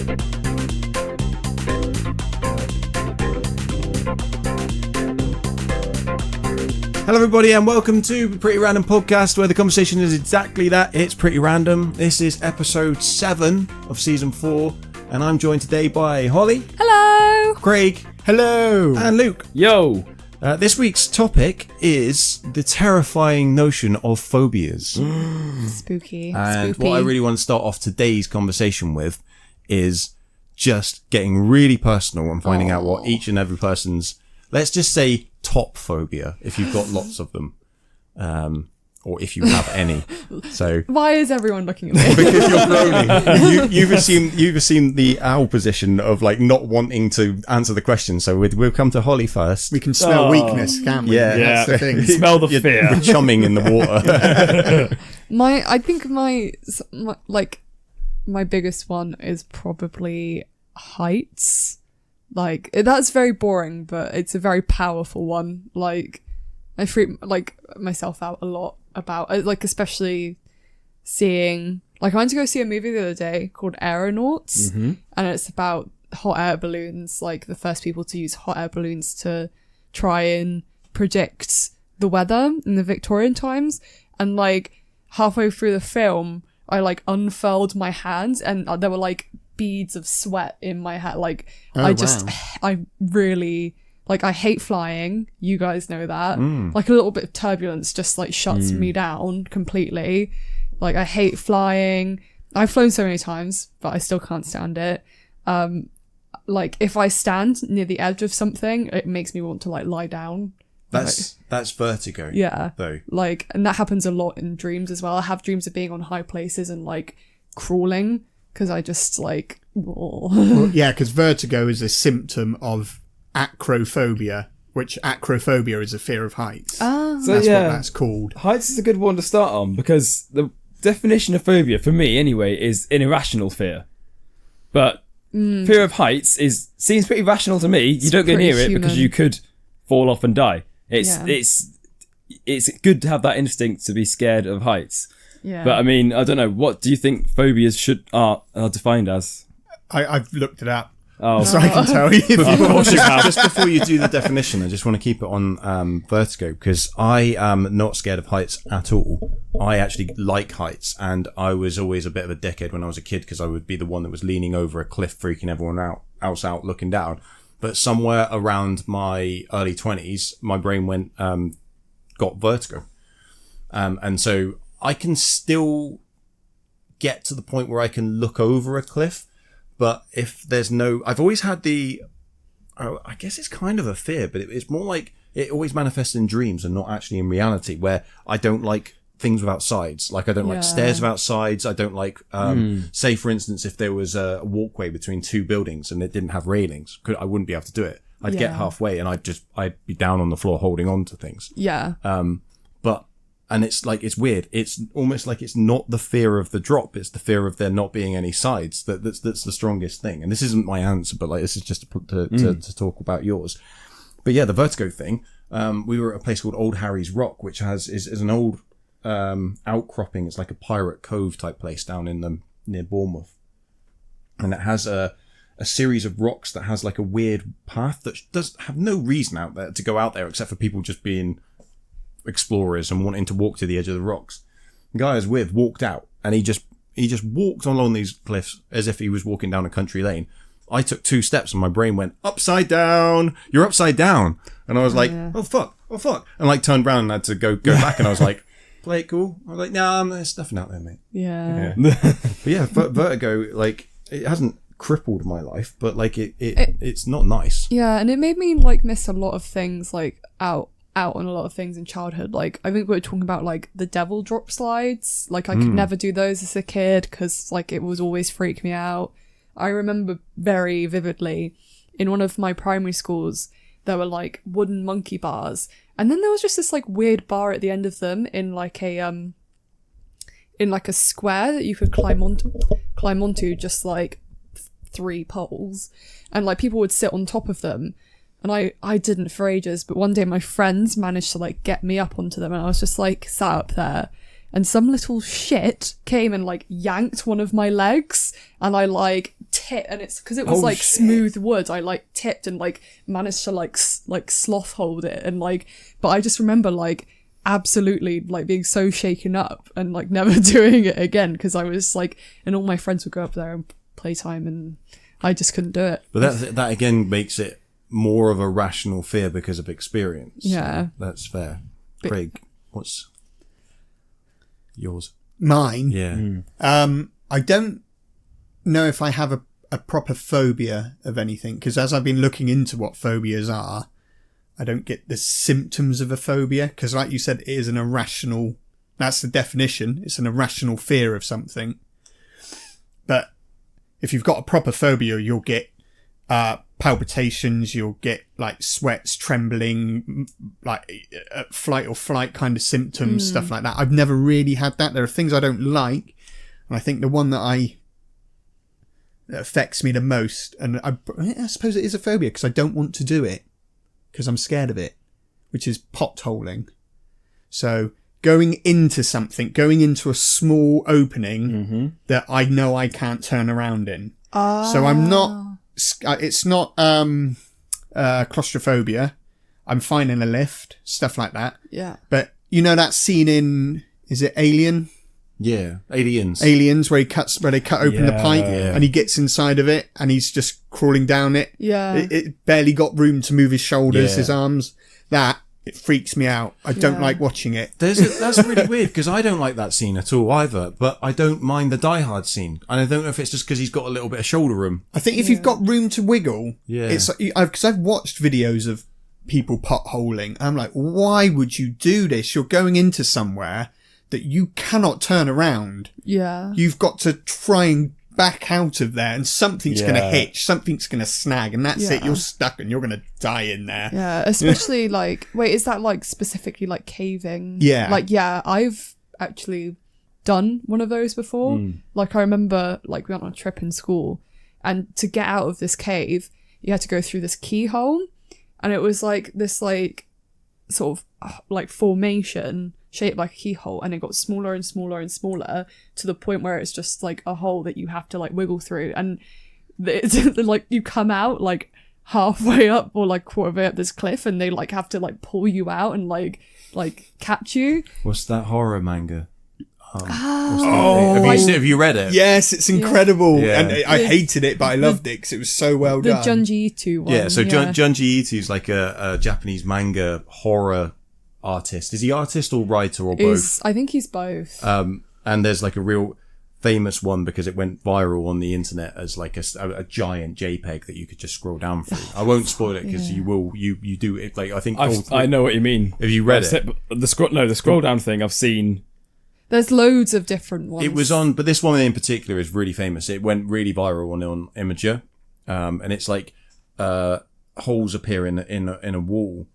Hello everybody and welcome to Pretty Random Podcast, where the conversation is exactly that. It's pretty random. This is episode 7 of season 4 and I'm joined today by Holly. Hello. Craig. Hello. And Luke. Yo. This week's topic is the terrifying notion of phobias. Spooky. And what I really want to start off today's conversation with is just getting really personal and finding out what each and every person's, let's just say, top phobia, if you've got lots of them, or if you have any. So why is everyone looking at me? because you're groaning. You've assumed the owl position of like not wanting to answer the question. So we'll come to Holly first. We can smell weakness, can't we? Yeah. That's the thing. Smell the You're fear. chumming in the water. I think my biggest one is probably heights. Like, that's very boring, but it's a very powerful one. Like, I freak myself out a lot about it, like, especially seeing, like, I went to go see a movie the other day called Aeronauts, and it's about hot air balloons, like the first people to use hot air balloons to try and predict the weather in the Victorian times. And like halfway through the film, I like unfurled my hands and there were like beads of sweat in my hat. Like, I really, like, I hate flying. You guys know that. Like, a little bit of turbulence just like shuts me down completely. Like, I hate flying. I've flown so many times, but I still can't stand it. Like, if I stand near the edge of something, it makes me want to like lie down. That's vertigo. Yeah. Though. Like, and that happens a lot in dreams as well. I have dreams of being on high places and like crawling because I just like. Well, yeah, because vertigo is a symptom of acrophobia, which acrophobia is a fear of heights. Ah. So That's yeah, what that's called. heights is a good one to start on because the definition of phobia, for me anyway, is an irrational fear. But fear of heights seems pretty rational to me. You don't go near it because you could fall off and die. It's good to have that instinct to be scared of heights. Yeah. But I mean, I don't know. What do you think phobias are defined as? I've looked it up, Oh, so I can tell you. Just before you do the definition, I just want to keep it on vertigo because I am not scared of heights at all. I actually like heights, and I was always a bit of a dickhead when I was a kid because I would be the one that was leaning over a cliff, freaking everyone else out, looking down. But somewhere around my early 20s, my brain got vertigo, and so I can still get to the point where I can look over a cliff. But if there's I've always had I guess it's kind of a fear, but it's more like it always manifests in dreams and not actually in reality, where I don't like things without sides. Like I don't like stairs without sides. I don't like, say for instance, if there was a walkway between two buildings and it didn't have railings, I wouldn't be able to do it. I'd get halfway and I'd be down on the floor holding on to things. Yeah. And it's like, it's weird. It's almost like it's not the fear of the drop. It's the fear of there not being any sides. That's the strongest thing. And this isn't my answer, but like, this is just to talk about yours. But yeah, the vertigo thing. We were at a place called Old Harry's Rock, which is an old, outcropping. It's like a pirate cove type place down in near Bournemouth. And it has a series of rocks that has like a weird path that does have no reason out there to go out there except for people just being explorers and wanting to walk to the edge of the rocks. The guy I was with walked out and he just walked along these cliffs as if he was walking down a country lane. I took 2 steps and my brain went upside down. You're upside down. And I was like, oh fuck. And like turned around and had to go back and I was like, play it cool. I was like, nah, there's nothing out there, mate. Yeah. But yeah, vertigo, like it hasn't crippled my life, but like it's not nice. Yeah, and it made me like miss a lot of things like out on a lot of things in childhood. Like I think we were talking about like the devil drop slides. Like I could never do those as a kid because like it was always freak me out. I remember very vividly in one of my primary schools there were like wooden monkey bars, and then there was just this like weird bar at the end of them in like a square that you could climb onto just like 3 poles, and like people would sit on top of them. And I didn't for ages, but one day my friends managed to like get me up onto them and I was just like sat up there and some little shit came and like yanked one of my legs and I like tip, and it's because it was Oh, like shit. smooth wood. I like tipped and like managed to like sloth hold it, and like, but I just remember like absolutely like being so shaken up and like never doing it again because I was like, and all my friends would go up there and playtime, and I just couldn't do it. But that again makes it more of a rational fear because of experience. Yeah. So that's fair. Craig, what's yours? Mine. Yeah. I don't know if I have a proper phobia of anything, because as I've been looking into what phobias are, I don't get the symptoms of a phobia, because like you said, it is an irrational, that's the definition, it's an irrational fear of something. But if you've got a proper phobia, you'll get palpitations, you'll get like sweats, trembling, like flight or flight kind of symptoms, stuff like that. I've never really had that. There are things I don't like, and I think the one that affects me the most, and I suppose it is a phobia because I don't want to do it because I'm scared of it, which is potholing. So going into a small opening that I know I can't turn around in. So I'm not, it's not claustrophobia. I'm fine in a lift, stuff like that. Yeah. But you know that scene in, is it Alien? Yeah. Aliens. Where they cut open the pipe Yeah. and he gets inside of it and he's just crawling down it. Yeah. It barely got room to move his shoulders, Yeah. his arms. It freaks me out. I don't Yeah. like watching it. That's really weird because I don't like that scene at all either, but I don't mind the Die Hard scene. And I don't know if it's just because he's got a little bit of shoulder room. I think if you've got room to wiggle, Yeah. it's because I've watched videos of people potholing. I'm like, why would you do this? You're going into somewhere that you cannot turn around. Yeah. You've got to try and back out of there, and something's going to Yeah. hitch, something's going to snag, and that's it. Yeah. You're stuck, and you're going to die in there. Yeah, especially like, wait, is that like specifically like caving? Yeah. Like, yeah, I've actually done one of those before. Like, I remember like we went on a trip in school, and to get out of this cave, you had to go through this keyhole, and it was like this like sort of like formation shaped like a keyhole, and it got smaller and smaller and smaller to the point where it's just like a hole that you have to like wiggle through, and it's like you come out like halfway up or like quarter way up this cliff, and they like have to like pull you out and like catch you. What's that horror manga? Have you read it? Yes, it's incredible. Yeah. And I hated it, but I loved it because it was so well The done. Junji Ito one. Yeah, so Junji Ito's like a Japanese manga horror artist. Is he artist or writer or both? I think he's both. And there's like a real famous one because it went viral on the internet as like a giant JPEG that you could just scroll down through. I won't spoil it because you do it. Like I think I know what you mean. Have you read it? The scroll down thing I've seen. There's loads of different ones. It was on, but this one in particular is really famous. It went really viral on Imager, and it's like holes appear in a wall,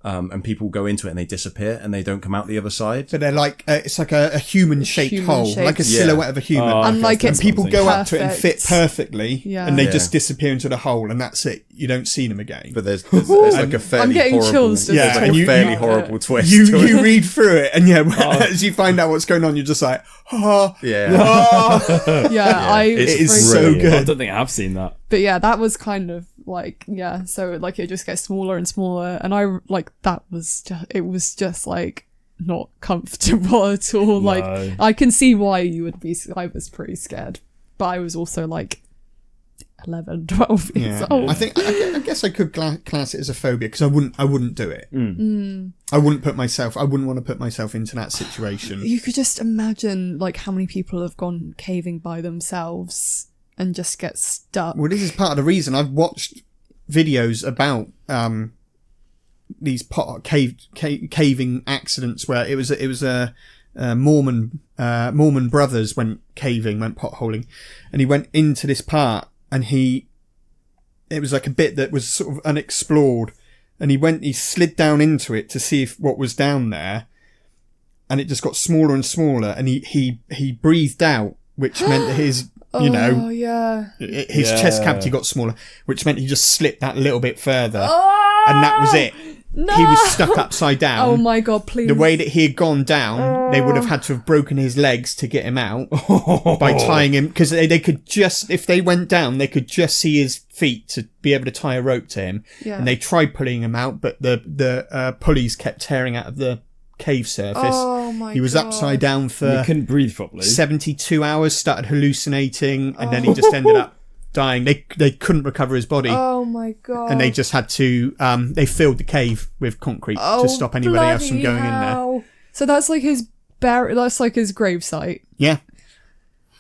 and people go into it and they disappear and they don't come out the other side. But they're like, it's like a human-shaped hole, Human-shaped. like a silhouette of a human. And like And it's people go up to it and fit perfect. perfectly, Yeah. and they Yeah. just disappear into the hole, and that's it. You don't see them again. But there's like a fairly I'm getting horrible, chills just Yeah, there's like and a you- fairly you- horrible twist. You to it. you read through it, and as you find out what's going on, you're just like, Yeah. Yeah, It's it is very- so brilliant. I good. don't think I have seen that. But yeah, that was kind of like, yeah, so like it just gets smaller and smaller, and I like that was just like not comfortable at all. Like No. I can see why you would be. I was pretty scared, but I was also like 11, 12 years Yeah. old. I guess I could class it as a phobia because I wouldn't do it. I wouldn't want to put myself into that situation. You could just imagine like how many people have gone caving by themselves and just get stuck. Well, this is part of the reason I've watched videos about these caving accidents where it was a Mormon brothers went potholing, and he went into this part, and it was like a bit that was sort of unexplored, and he slid down into it to see what was down there, and it just got smaller and smaller, and he breathed out, which meant that his Oh yeah. his chest cavity got smaller, which meant he just slipped that little bit further, Oh! and that was it. he was stuck upside down. Oh my god, please. The way that he had gone down, they would have had to have broken his legs to get him out by tying him, because they could just, if they went down, they could just see his feet to be able to tie a rope to him. Yeah. And they tried pulling him out, but the pulleys kept tearing out of the cave surface. Oh my god. He was upside down He for couldn't breathe properly. 72 hours, started hallucinating, and then he just ended up dying. They couldn't recover his body. Oh my god. And they just had to they filled the cave with concrete to stop anybody else from going in there. So that's like his that's like his gravesite. Yeah.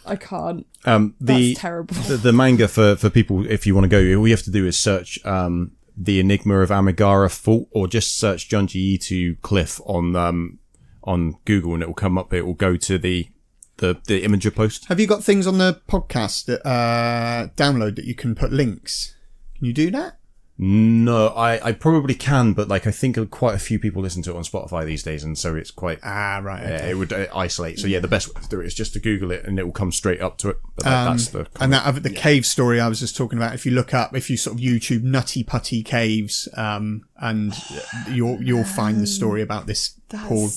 I can't. That's terrible. The manga for people, if you want to go, all you have to do is search The Enigma of Amigara Fault, or just search Junji Ito Cliff on Google, and it will come up. It will go to the Imager post. Have you got things on the podcast that download that you can put links? Can you do that? No, I probably can, but like I think quite a few people listen to it on Spotify these days, and so it's quite right. Okay. it would isolate. So yeah, the best way to do it is just to Google it, and it will come straight up to it. But that's the and that cave story I was just talking about. If you look up, if you sort of YouTube Nutty Putty Caves, and you'll find the story about this poor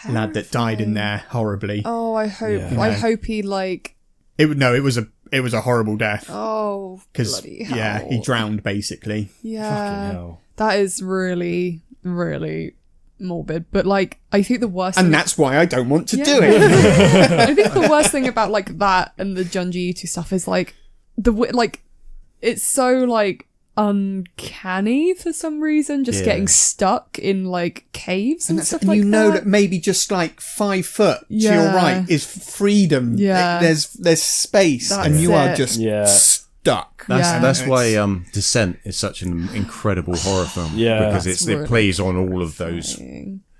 lad that died in there horribly. Oh, I hope he like. It was a horrible death. Oh, bloody hell. He drowned basically. Yeah, Fucking hell. That is really, really morbid. But like, I think the worst. And that's why I don't want to do it. I think the worst thing about like that and the Junji Ito stuff is like it's so like uncanny for some reason, just getting stuck in like caves and stuff like that. And you know that maybe just like 5 foot to your right is freedom. Yeah. There's space, and you are just stuck. That's why Descent is such an incredible horror film. Yeah, because it plays on all of those.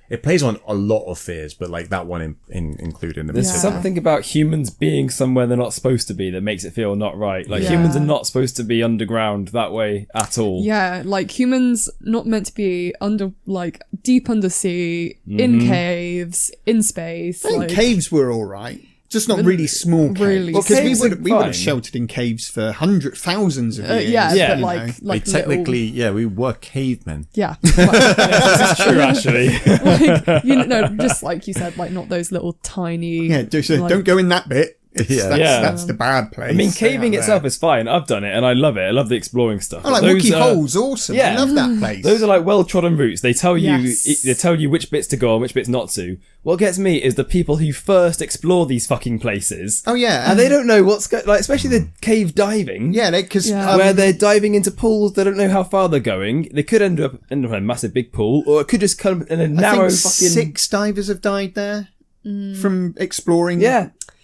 It plays on a lot of fears, but like that one included. There's something about humans being somewhere they're not supposed to be that makes it feel not right. Like humans are not supposed to be underground that way at all. Yeah, like humans not meant to be under, like deep undersea, in caves, in space. I think caves were all right. Just not really small caves. Really Because we would have sheltered in caves for thousands of years. But like technically, we were cavemen. Yeah. This is true, actually. Like, just like you said, like not those little tiny. Yeah, don't go in that bit. That's the bad place. I mean, caving itself is fine. I've done it and I love it. I love the exploring stuff. I like Wookiee Hole's awesome. I love that place. Those are like well-trodden routes. They tell you which bits to go on, which bits not to. What gets me is the people who first explore these fucking places. Oh yeah, and they don't know what's like, especially the cave diving. Yeah, because where they're diving into pools, they don't know how far they're going. They could end up in a massive big pool, or it could just come in a narrow. I think 6 divers have died there from exploring.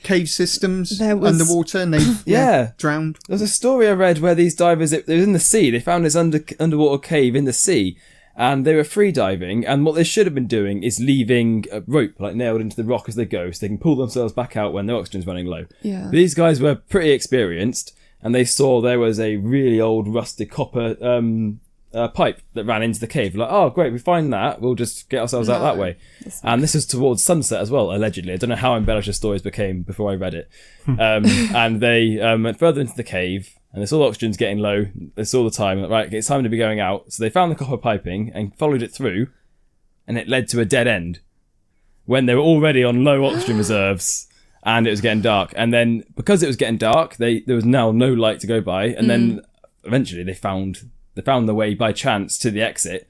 Cave systems underwater, and they drowned. There's a story I read where these divers, it was in the sea, they found this underwater cave in the sea, and they were free diving, and what they should have been doing is leaving a rope like nailed into the rock as they go, so they can pull themselves back out when their oxygen's running low. But these guys were pretty experienced, and they saw there was a really old rusted copper pipe that ran into the cave. Like, oh great, we find that, we'll just get ourselves out that way. And this was towards sunset as well, allegedly. I don't know how embellished the stories became before I read it. And they went further into the cave, and they saw the oxygen's getting low. They saw the time, right, it's time to be going out. So they found the copper piping and followed it through, and it led to a dead end when they were already on low oxygen reserves. And it was getting dark, and then because it was getting dark, there was now no light to go by, and then eventually they found the way by chance to the exit.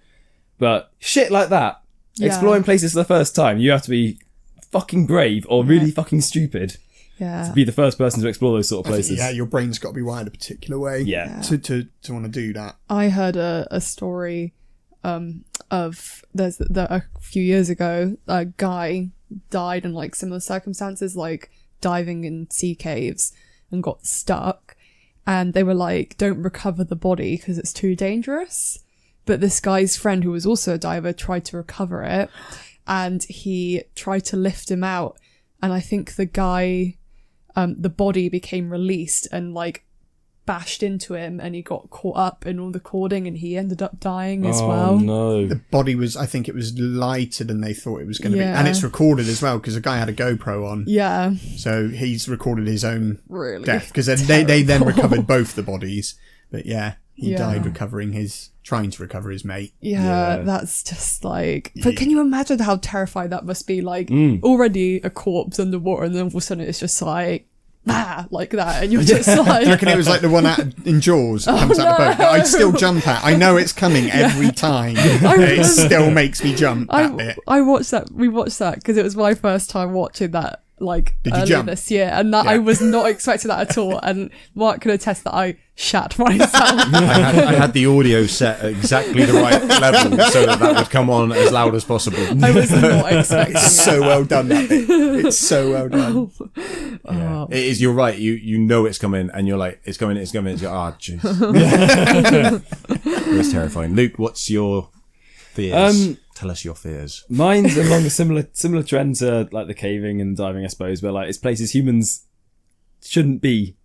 But shit like that, exploring places for the first time, you have to be fucking brave or really fucking stupid to be the first person to explore those sort of places. Your brain's got to be wired a particular way to want to do that. I heard a story of a few years ago, a guy died in like similar circumstances, like diving in sea caves and got stuck. And they were like, don't recover the body because it's too dangerous. But this guy's friend, who was also a diver, tried to recover it. And he tried to lift him out. And I think the guy, the body became released and like bashed into him. And he got caught up in all the cording and he ended up dying as well. Oh, no. The body was, I think it was lighter than they thought it was going to be. And it's recorded as well because the guy had a GoPro on. Yeah. So he's recorded his own death because they then recovered both the bodies. But yeah, He died trying to recover his mate. Yeah, that's just like... But can you imagine how terrified that must be? Like, already a corpse underwater, and then all of a sudden it's just like... like that, and you're just like... Do you reckon it was like the one in Jaws that comes out the boat that I still jump at? I know it's coming every time. It still makes me jump, that bit. We watched that because it was my first time watching that, like, earlier this year, and that I was not expecting that at all, and Mark can attest that I shat myself. I had the audio set at exactly the right level so that would come on as loud as possible. I was not expecting it. So well done, that bit. It's so well done. Yeah. It is, you're right, you know it's coming, and you're like, it's coming, it's like, jeez. It was terrifying. Luke, what's your fears? Tell us your fears. Mine's along a similar trend to like the caving and diving, I suppose, where like it's places humans shouldn't be.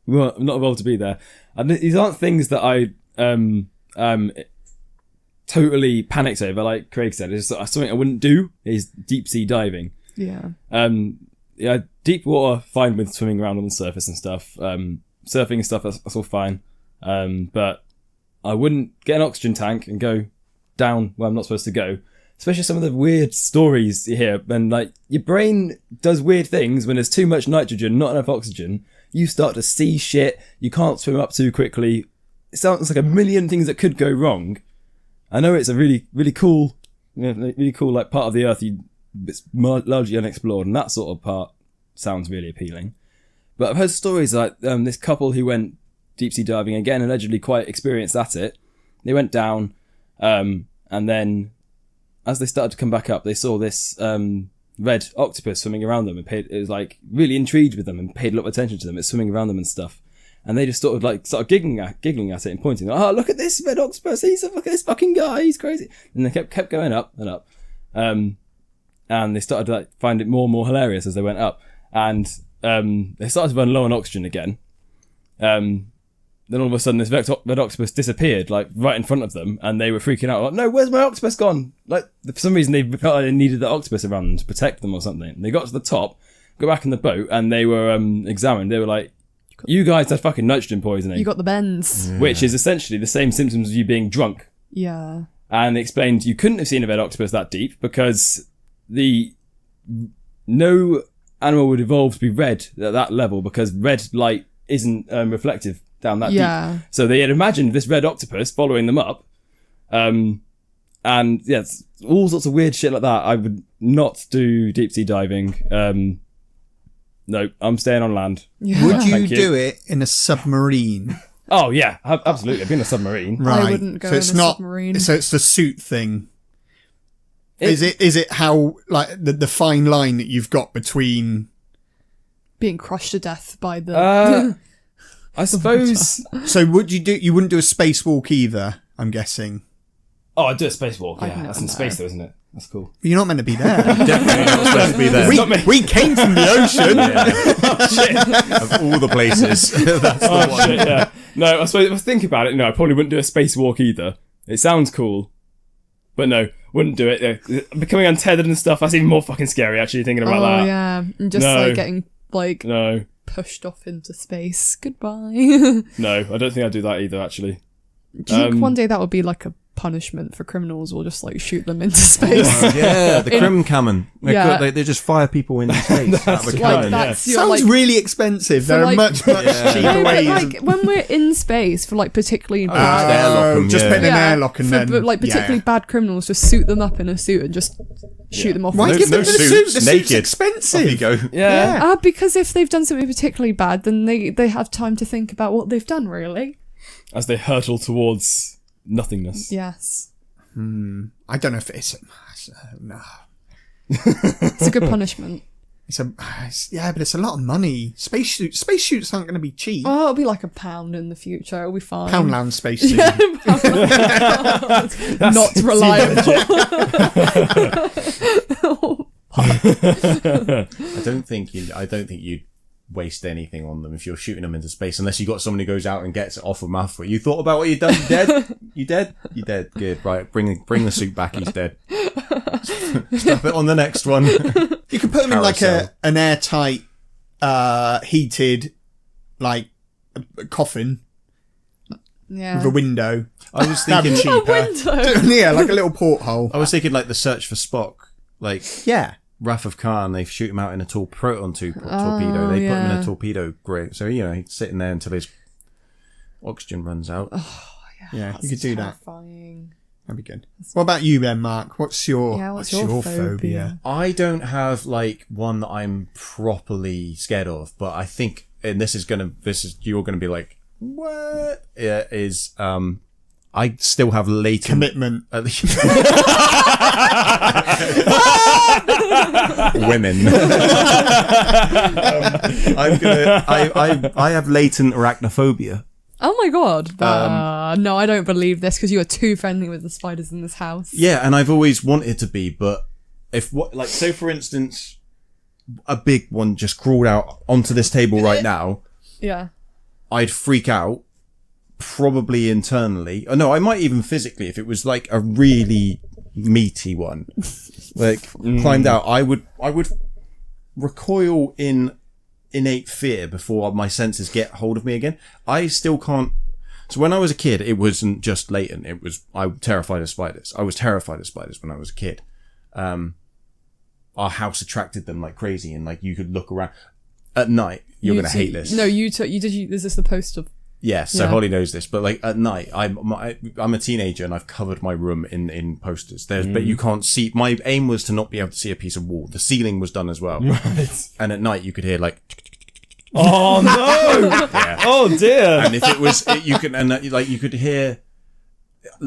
We're not evolved to be there. And these aren't things that I totally panicked over, like Craig said. It's just something I wouldn't do is deep sea diving. Yeah. Deep water, fine with swimming around on the surface and stuff. Surfing and stuff, that's all fine. But I wouldn't get an oxygen tank and go down where I'm not supposed to go. Especially some of the weird stories you hear. And like your brain does weird things when there's too much nitrogen, not enough oxygen. You start to see shit. You can't swim up too quickly. It sounds like a million things that could go wrong. I know it's a really, really cool, really cool like part of the earth. It's largely unexplored, and that sort of part sounds really appealing. But I've heard stories like this couple who went deep sea diving, again, allegedly quite experienced at it. They went down, and then as they started to come back up, they saw this red octopus swimming around them, and it was like really intrigued with them and paid a lot of attention to them. It's swimming around them and stuff. And they just sort of giggling at it and pointing, oh, look at this red octopus, look at this fucking guy, he's crazy. And they kept going up and up. And they started to like find it more and more hilarious as they went up. And they started to run low on oxygen again. Then all of a sudden this red octopus disappeared, like right in front of them, and they were freaking out. Like, no, where's my octopus gone? Like for some reason they felt like they needed the octopus around them to protect them or something. They got to the top, got back in the boat, and they were examined. They were like, you guys had fucking nitrogen poisoning. You got the bends. Yeah. Which is essentially the same symptoms as you being drunk. Yeah. And they explained you couldn't have seen a red octopus that deep because no animal would evolve to be red at that level because red light isn't reflective down that deep. So they had imagined this red octopus following them up. And yeah, all sorts of weird shit like that. I would not do deep sea diving. No, I'm staying on land. Yeah. Would you do it in a submarine? Oh yeah, absolutely. I've been in a submarine. Right. I wouldn't go in a submarine. So it's the suit thing. Is it how like the fine line that you've got between being crushed to death by the I suppose. So you wouldn't do a spacewalk either, I'm guessing. Oh, I'd do a spacewalk, yeah. That's in space though, isn't it? That's cool. You're not meant to be there. Definitely not supposed to be there. We came from the ocean. Oh, shit. Of all the places. That's the one. Shit, yeah. No, I suppose if I think about it, no, I probably wouldn't do a spacewalk either. It sounds cool. But no, wouldn't do it. Becoming untethered and stuff, that's even more fucking scary actually thinking about that. Oh yeah. And just like getting like pushed off into space. Goodbye. No, I don't think I'd do that either actually. Do you think one day that would be like a punishment for criminals, or just like shoot them into space? Yeah, the Crim Cannon. They just fire people into space out of a cannon. Sounds really expensive. There are much cheaper ways. Like when we're in space for like particularly just put in an airlock and then but like particularly bad criminals, just suit them up in a suit and just shoot them off. Why give them the suit? The naked. suit's expensive. Off you go. Yeah. Because if they've done something particularly bad, then they have time to think about what they've done, really. As they hurtle towards nothingness. Yes. I don't know if it's no. It's a good punishment. But it's a lot of money. Spacesuits aren't going to be cheap. Oh, it'll be like £1 in the future. It'll be fine. Poundland spacesuit. Not reliable. I don't think you'd waste anything on them if you're shooting them into space, unless you got someone who goes out and gets it off of Mouth. You thought about what you've done. You dead? You dead? Good. Right. Bring the suit back. He's dead. Stuff it on the next one. You could put them in like an airtight, heated, like coffin. Yeah. with a window. I was That'd thinking, be cheaper. window. Yeah, like a little porthole. I was thinking like the Search for Spock, like Yeah. Wrath of Khan. They shoot him out in a proton torpedo. They put him in yeah. a torpedo grate, so he's sitting there until his oxygen runs out. Yeah, you could do that. Terrifying. That'd be good. What about you then, Mark? What's your phobia? phobia? I don't have like one that I'm properly scared of, but I think, and you're gonna be like, what? Yeah, is I still have latent Commitment. Women. I have latent arachnophobia. Oh my god. No, I don't believe this because you are too friendly with the spiders in this house. Yeah, and I've always wanted to be, but say for instance, a big one just crawled out onto this table right now, Yeah. I'd freak out, probably internally. Oh, no, I might even physically if it was like a really meaty one, like climbed out. I would recoil in innate fear before my senses get hold of me again. I still can't. So when I was a kid, it wasn't just latent. I'm terrified of spiders. I was terrified of spiders when I was a kid. Our house attracted them like crazy, and like you could look around at night. You're gonna hate this. No, is this the poster? Yeah, so Yeah. Holly knows this, but like at night, I'm a teenager and I've covered my room in posters. But you can't see. My aim was to not be able to see a piece of wall. The ceiling was done as well, Right. and at night you could hear like. Oh no! Yeah. Oh dear! And if it was, you could hear.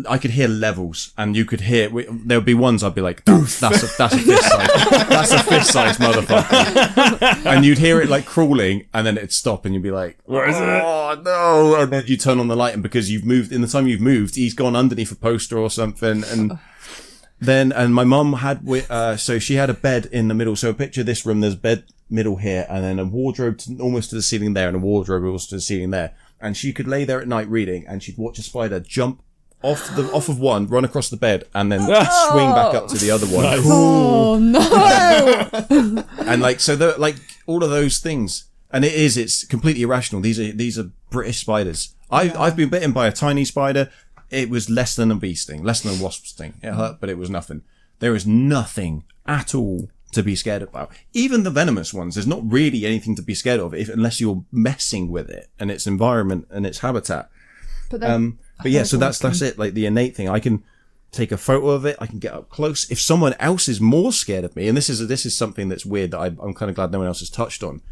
I could hear levels, and you could hear. There would be ones I'd be like, "That's a fist size. That's a fist size, motherfucker." And you'd hear it like crawling, and then it'd stop, and you'd be like, Where is it? "Oh no!" And then you turn on the light, and because you've moved, in the time you've moved, he's gone underneath a poster or something, and my mum had, so she had a bed in the middle. So picture this room. There's a bed middle here, and then a wardrobe almost to the ceiling there, and a wardrobe almost to the ceiling there. And she could lay there at night reading, and she'd watch a spider jump off of one, run across the bed, and then swing back up to the other one. Oh no! And like, so like all of those things, and it's completely irrational. These are British spiders. I've been bitten by a tiny spider. It was less than a bee sting, less than a wasp sting. It hurt, but it was nothing. There is nothing at all to be scared about. Even the venomous ones, there's not really anything to be scared of unless you're messing with it and its environment and its habitat. But yeah, so that's it. Like the innate thing, I can take a photo of it. I can get up close. If someone else is more scared of me, and this is something that's weird that I'm kind of glad no one else has touched on.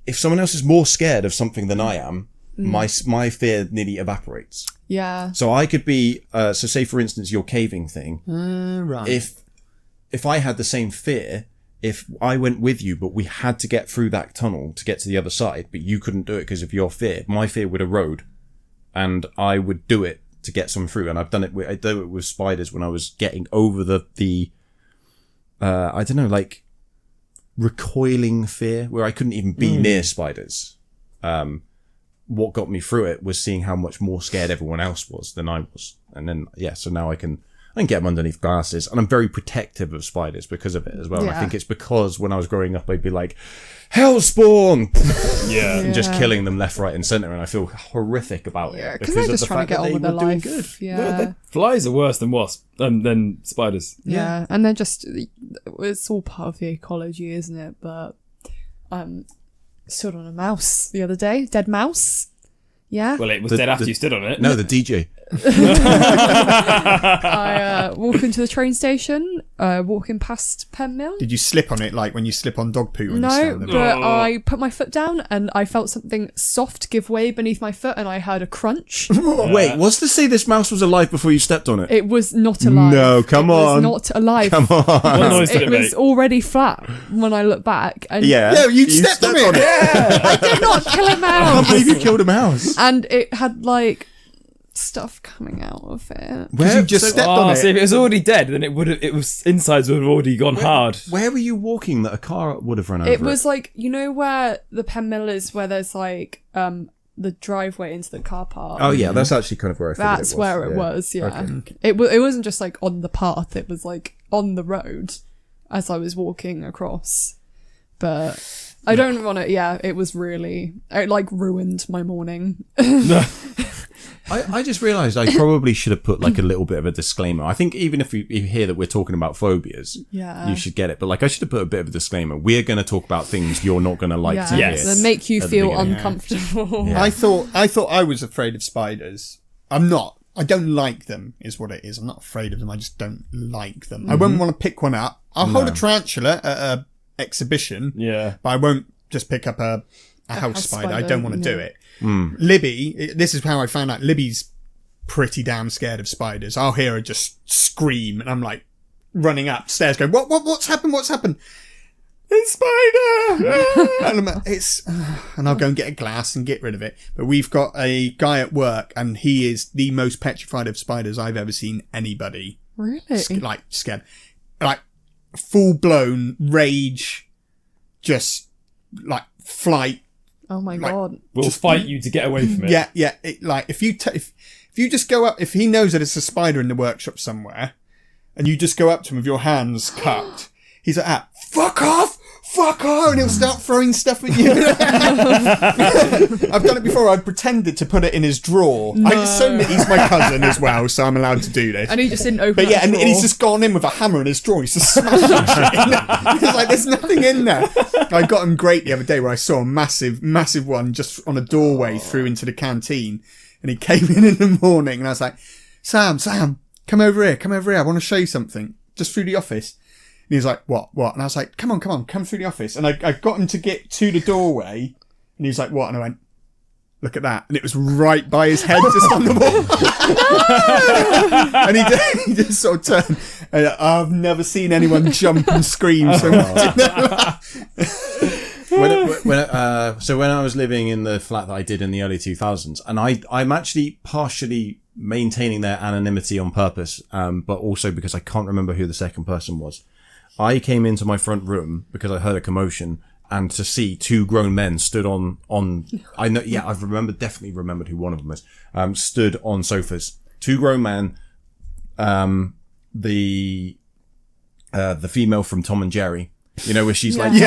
If someone else is more scared of something than I am, my fear nearly evaporates. Yeah. So I could be, so say for instance your caving thing. Right. If I had the same fear, if I went with you, but we had to get through that tunnel to get to the other side, but you couldn't do it because of your fear, my fear would erode. And I would do it to get some through. And I did it with spiders when I was getting over the I don't know, like recoiling fear where I couldn't even be near spiders. What got me through it was seeing how much more scared everyone else was than I was. And then, so now I can get them underneath glasses, and I'm very protective of spiders because of it as well. Yeah. And I think it's because when I was growing up, I'd be like, Hellspawn! Yeah. And just killing them left, right, and centre, and I feel horritic about Yeah, it because they're of just the trying to fact get that on with they their were doing life. good. Yeah. Flies are worse than wasps, than spiders. Yeah, and they're just, it's all part of the ecology, isn't it? But stood on a mouse the other day, dead mouse. Yeah. Well, it was dead after you stood on it. No, the DJ. I walk into the train station, walking past Penn Mill. Did you slip on it like when you slip on dog poo when you No, stand but there? I put my foot down and I felt something soft give way beneath my foot and I heard a crunch. Wait, what's to say this mouse was alive before you stepped on it? It was not alive. No, come It was on. not alive. Come on. What noise did It it was make? already flat when I look back. And Yeah. Yeah, you stepped on it. I did not kill a I can't mouse. believe you killed a mouse. And it had like stuff coming out of it. Because you just stepped on it. See, if it was already dead, then it was insides would have already gone hard. Where were you walking that a car would have run over It was like, you know where the Penn Mill is, where there's like the driveway into the car park. Oh yeah, that's actually kind of where I figured That's it was. where it was, yeah. Okay. It wasn't just like on the path, it was like on the road as I was walking across. But I don't want to. Yeah, it was really. It like ruined my morning. I just realised I probably should have put like a little bit of a disclaimer. I think even if you hear that we're talking about phobias, you should get it. But like I should have put a bit of a disclaimer. We're going to talk about things you're not going to like to hear. They make you feel uncomfortable. I thought I was afraid of spiders. I'm not. I don't like them, is what it is. I'm not afraid of them. I just don't like them. I wouldn't want to pick one up. I'll hold a tarantula at a exhibition. Yeah. But I won't just pick up a house spider. I don't want to do it. Libby, this is how I found out. Libby's pretty damn scared of spiders. I'll hear her just scream, and I'm like running upstairs, going, "What's happened? What's happened?" It's spider, and I'll go and get a glass and get rid of it. But we've got a guy at work, and he is the most petrified of spiders I've ever seen anybody. Really? Scared, like full blown rage, just like flight. Oh my god! We'll fight you to get away from it. Yeah. If you just go up, if he knows that it's a spider in the workshop somewhere, and you just go up to him with your hands cupped, he's like, fuck off, and he'll start throwing stuff at you. I've done it before. I've pretended to put it in his drawer. No. He's my cousin as well, so I'm allowed to do this. And he just didn't open. But yeah, and he's just gone in with a hammer in his drawer. He's just smashing shit in there. He's like, there's nothing in there. I got him great the other day where I saw a massive one just on a doorway through into the canteen, and he came in the morning, and I was like, Sam, come over here. I want to show you something just through the office. And he was like, what? And I was like, come on, come through the office. And I got him to get to the doorway, and he was like, what? And I went, look at that. And it was right by his head, just on the wall. And he just sort of turned. And I've never seen anyone jump and scream so much. When I was living in the flat that I did in the early 2000s, and I'm actually partially maintaining their anonymity on purpose, but also because I can't remember who the second person was. I came into my front room because I heard a commotion, and to see two grown men stood on I know, yeah, I've definitely remembered who one of them is, stood on sofas. Two grown men, the female from Tom and Jerry, you know, where she's like the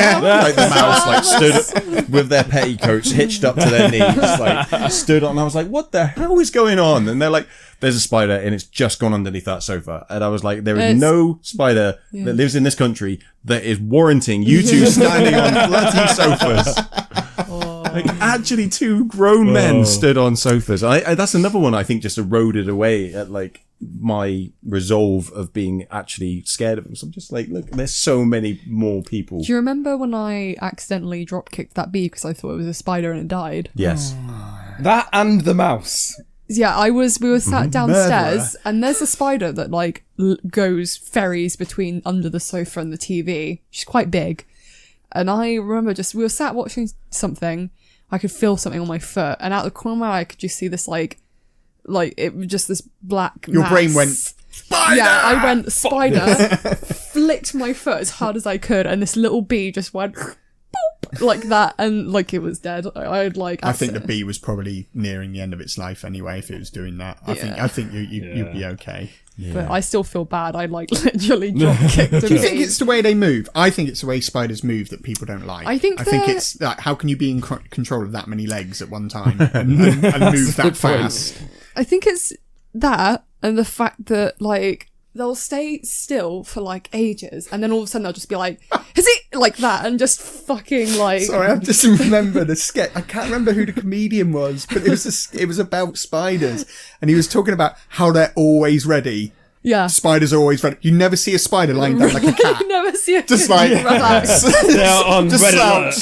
mouse, like stood with their petticoats hitched up to their knees, like stood on. I was like, what the hell is going on? And they're like, there's a spider and it's just gone underneath that sofa. And I was like, there is no spider that lives in this country that is warranting you two standing on bloody sofas. Like, actually, two grown men stood on sofas. I that's another one I think just eroded away at like my resolve of being actually scared of them. So I'm just like, look, there's so many more people. Do you remember when I accidentally drop kicked that bee because I thought it was a spider and it died? Yes. That and the mouse. Yeah, we were sat downstairs and there's a spider that like ferries between under the sofa and the TV. She's quite big. And I remember we were sat watching something. I could feel something on my foot, and out the corner of my eye I could just see this like it was just this black Your mass. brain went, spider! Yeah, I went, spider, flicked my foot as hard as I could, and this little bee just went boop, like that, and like it was dead. I think the bee was probably nearing the end of its life anyway if it was doing that. I think you'd be okay. Yeah. But I still feel bad. I like literally drop kicked a bee. Do you think it's the way they move? I think it's the way spiders move that people don't like. I think it's like, how can you be in control of that many legs at one time and move that fast? I think it's that, and the fact that like they'll stay still for like ages, and then all of a sudden they'll just be like, "Is it like that?" and just fucking like. Sorry, I just remember the sketch. I can't remember who the comedian was, but it was about spiders, and he was talking about how they're always ready. Yeah, spiders are always ready. You never see a spider lying down like a cat. You never see a just like they're on red alert.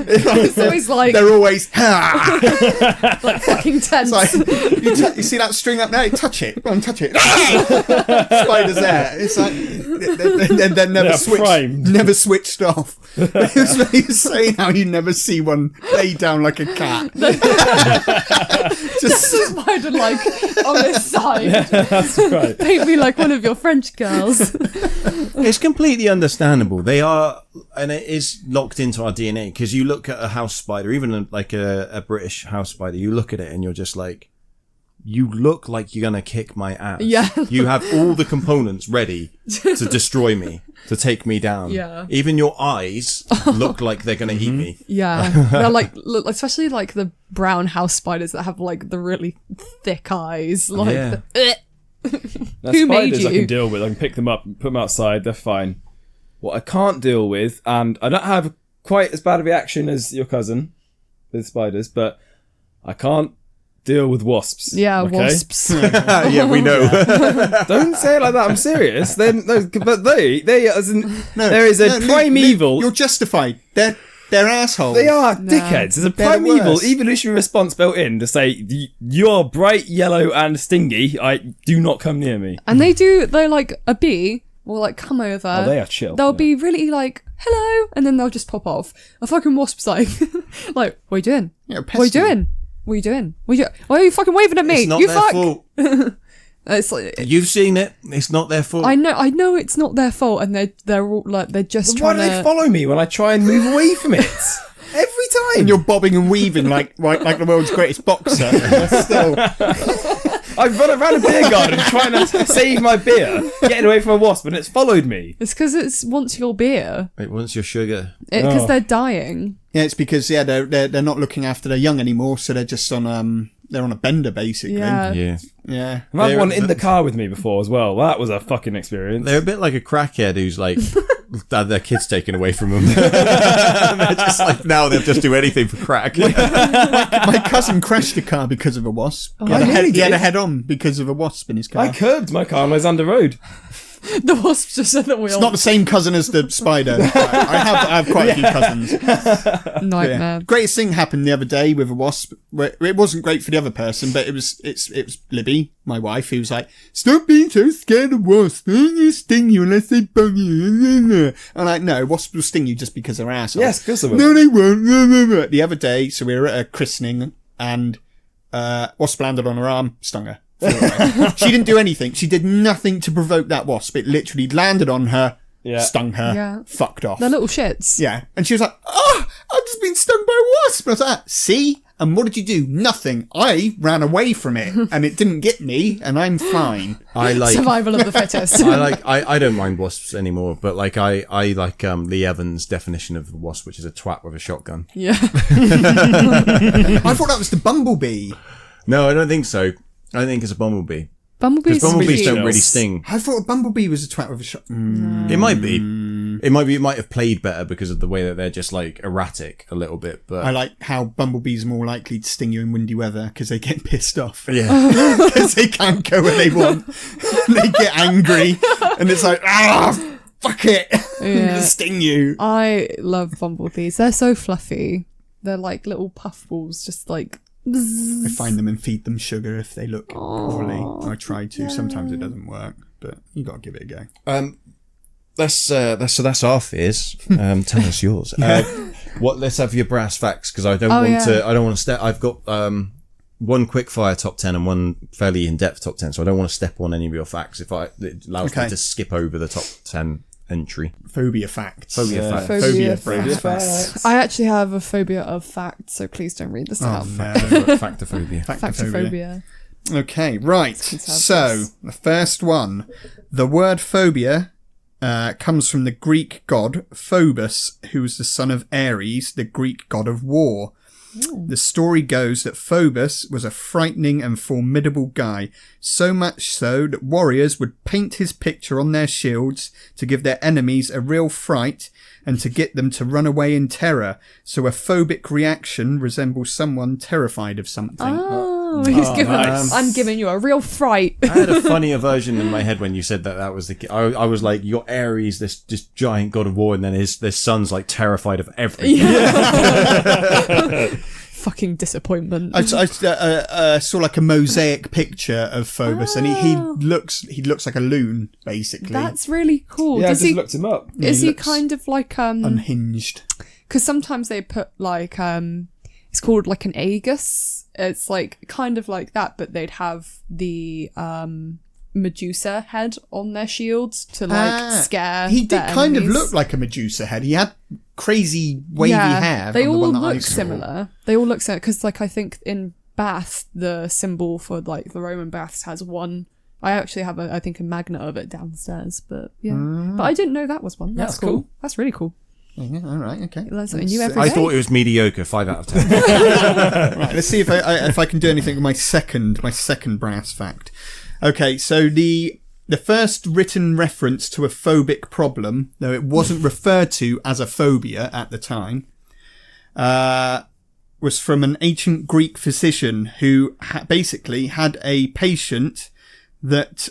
It's always like they're always like fucking tense. It's like you see that string up there. Touch it. Go on, touch it. Spiders there. It's like they're never switched off. He was saying how you never see one lay down like a cat. Just a spider like on his side. Yeah, that's right. Paint me like one of your French girls. It's completely understandable. They are, and it is locked into our DNA, because you look at a house spider, even like a British house spider, you look at it and you're just like, you look like you're gonna kick my ass. Yeah. You have all the components ready to destroy me, to take me down. Yeah. Even your eyes look like they're gonna eat me. Yeah, they're like, look, especially like the brown house spiders that have like the really thick eyes. Like, Yeah. Now, Who made spiders I you? can deal with. I can pick them up and put them outside. They're fine. What I can't deal with, and I don't have quite as bad a reaction as your cousin with spiders, but I can't deal with wasps. yeah, okay? wasps. Yeah, we know. Don't say it like that. I'm serious. But they as in, No, there is a no, primeval. You're justified. They're assholes. They are dickheads. There's a They're the primeval worst. evolutionary response built in to say you are bright yellow and stingy. Do not come near me. And they're like a bee will like come over. Oh, they are chill. They'll yeah. be really like, hello, and then they'll just pop off. A fucking wasp's like, like, what are you doing? Yeah, What are you doing? What are you doing? Why are you fucking waving at me? It's not you their fuck. fault. It's like, You've seen it. It's not their fault. I know it's not their fault, and they're all like, they're just Why trying do they to. follow me when I try and move away from it? Every time. And you're bobbing and weaving like the world's greatest boxer. Still, Oh, I run around a beer garden trying to save my beer, getting away from a wasp, and it's followed me. It's because it wants your beer. It wants your sugar. Because Oh. they're dying. yeah, it's because they're not looking after their young anymore, so they're just on they're on a bender basically. Yeah. Yeah. Yeah. I've had one They're- in the car with me before as well. That was a fucking experience. They're a bit like a crackhead who's like had their kids taken away from them. And they're just like, now they'll just do anything for crack. My cousin crashed a car because of a wasp. Oh, He had a really he had a did? head-on because of a wasp in his car. I curbed my car on my Zander Road. The wasps just at the wheel. It's not the same cousin as the spider. I have quite a few cousins. Nightmare. Yeah. Greatest thing happened the other day with a wasp. Where it wasn't great for the other person, but it was Libby, my wife, who was like, "Stop being so scared of wasps. They won't sting you unless they bug you." I'm like, "No, wasps will sting you just because they're assholes." Yes, because of it. No, they won't. The other day, so we were at a christening, and wasp landed on her arm, stung her. She didn't do anything. She did nothing to provoke that wasp. It literally landed on her, Yeah. stung her, Yeah. fucked off. They're little shits. Yeah. And she was like, "Oh, I've just been stung by a wasp." And I was like, "See? And what did you do? Nothing. I ran away from it and it didn't get me and I'm fine." I like Survival of the fittest. I don't mind wasps anymore, but like I like Lee Evans' definition of a wasp, which is a twat with a shotgun. Yeah. I thought that was the bumblebee. No, I don't think so. I think it's a bumblebee. Bumblebees, Because bumblebees cute. don't really sting. I thought a bumblebee was a twat with a shot. It might be. It might be. It might have played better because of the way that they're just like erratic a little bit. But I like how bumblebees are more likely to sting you in windy weather because they get pissed off. yeah, Because they can't go where they want. They get angry and it's like, fuck it. I'm Yeah. gonna sting you. I love bumblebees. They're so fluffy. They're like little puffballs, just like. I find them and feed them sugar if they look poorly. I try to. Sometimes it doesn't work, but you got to give it a go. that's our fears. Tell us yours. Let's have your brass facts because I don't Oh, want yeah. to. I don't want to step. I've got one quick fire top 10 and one fairly in depth top 10. So I don't want to step on any of your facts. If it allows me Okay. to skip over the top 10 entry. Phobia facts. Phobia Yeah. fact. Phobia Phobia facts. I actually have a phobia of facts, so please don't read this Oh, out. no. Factophobia. Factophobia. Factophobia. Okay, right. Let's have So, this. the first one. The word phobia comes from the Greek god Phobos, who was the son of Ares, the Greek god of war. The story goes that Phobos was a frightening and formidable guy, so much so that warriors would paint his picture on their shields to give their enemies a real fright and to get them to run away in terror. So a phobic reaction resembles someone terrified of something. Oh, he's giving. nice. I'm giving you a real fright. I had a funnier version in my head when you said that was the. I was like, "Your Ares, this giant god of war," and then his son's like terrified of everything. Fucking disappointment. I saw like a mosaic picture of Phobos, and he looks like a loon basically. That's really cool. Yeah, I Does just he? looked him up. Is he looks kind of like unhinged. Because sometimes they put like it's called like an aegis. It's like kind of like that, but they'd have the Medusa head on their shields to like scare. He did their kind of enemies. look like a Medusa head. He had crazy wavy hair. They on the all one that I look saw. similar. They all look similar because, like, I think in bath, the symbol for like the Roman baths has one. I actually have I think a magnet of it downstairs, but yeah. But I didn't know that was one. That's cool. That's really cool. Yeah, all right, okay. Learn something new every I day. thought it was mediocre, 5 out of 10. Right, let's see if I can do anything with my second brass fact. Okay, so the first written reference to a phobic problem, though it wasn't referred to as a phobia at the time, was from an ancient Greek physician who basically had a patient that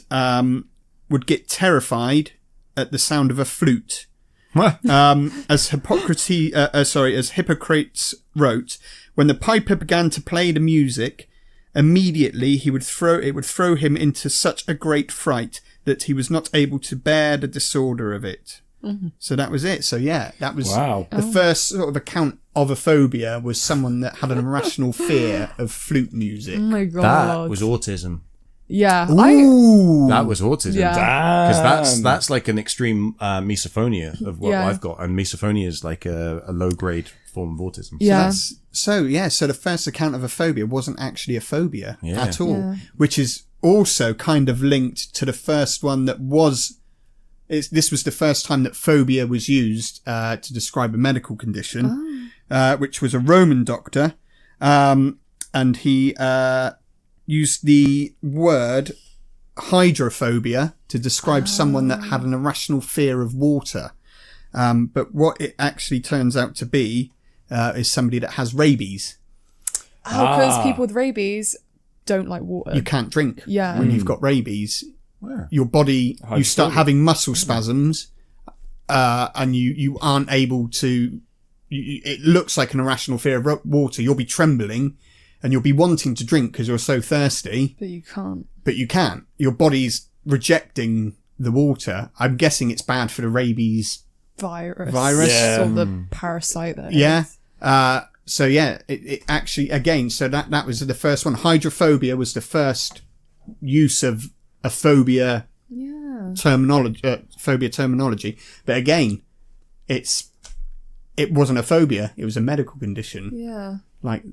would get terrified at the sound of a flute. As Hippocrates wrote, when the piper began to play the music, immediately it would throw him into such a great fright that he was not able to bear the disorder of it. Mm-hmm. So that was it. So yeah, that was the first sort of account of a phobia was someone that had an irrational fear of flute music. Oh my god, that was autism. Yeah, that was autism. Yeah, because that's like an extreme misophonia of what I've got, and misophonia is like a low grade form of autism. Yeah. So the first account of a phobia wasn't actually a phobia at all, Yeah. which is also kind of linked to the first one that was. This was the first time that phobia was used to describe a medical condition, which was a Roman doctor, and he used the word hydrophobia to describe someone that had an irrational fear of water. But what it actually turns out to be is somebody that has rabies. Oh, because people with rabies don't like water. You can't drink Yeah. when you've got rabies. Your body, you start having muscle spasms, and you aren't able to. It looks like an irrational fear of water. You'll be trembling, and you'll be wanting to drink because you're so thirsty. But you can't. But you can't. Your body's rejecting the water. I'm guessing it's bad for the rabies Virus. Yeah. Or the parasite that Yeah. is. So yeah, it actually, again, so that was the first one. Hydrophobia was the first use of a phobia terminology. But again, it wasn't a phobia. It was a medical condition. Yeah. Like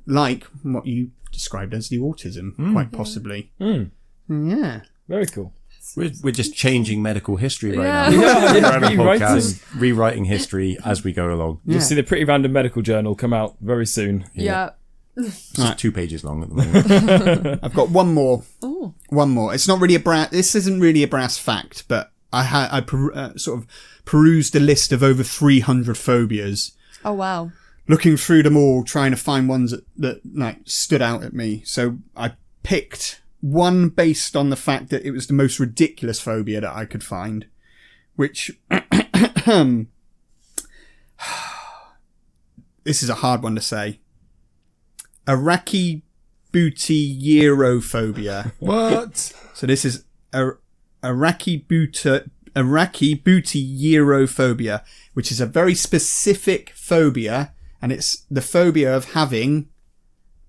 what you described as the autism, quite possibly. Yeah. Very cool. We're just changing medical history right Yeah. now. Yeah, We're having a rewriting. podcast, rewriting history as we go along. You'll see the Pretty Random Medical Journal come out very soon. Yeah. It's just 2 pages long at the moment. I've got one more. Oh. One more. It's not really this isn't really a brass fact, but I sort of perused a list of over 300 phobias. Oh wow. Looking through them all, trying to find ones that like stood out at me. So I picked one based on the fact that it was the most ridiculous phobia that I could find, which this is a hard one to say. Arachibutyerophobia. What? So this is arachibutyerophobia, which is a very specific phobia, and it's the phobia of having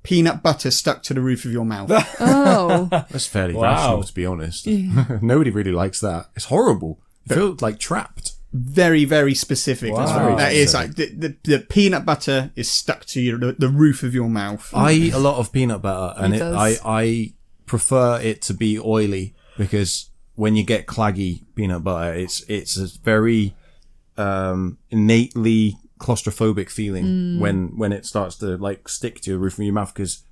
peanut butter stuck to the roof of your mouth. Oh. That's fairly rational, to be honest. Nobody really likes that. It's horrible. You feel like trapped. Very, very specific. Wow. That is like the peanut butter is stuck to the roof of your mouth. I eat a lot of peanut butter, and He does. I prefer it to be oily, because when you get claggy peanut butter, it's a very innately claustrophobic feeling when it starts to like stick to the roof of your mouth, because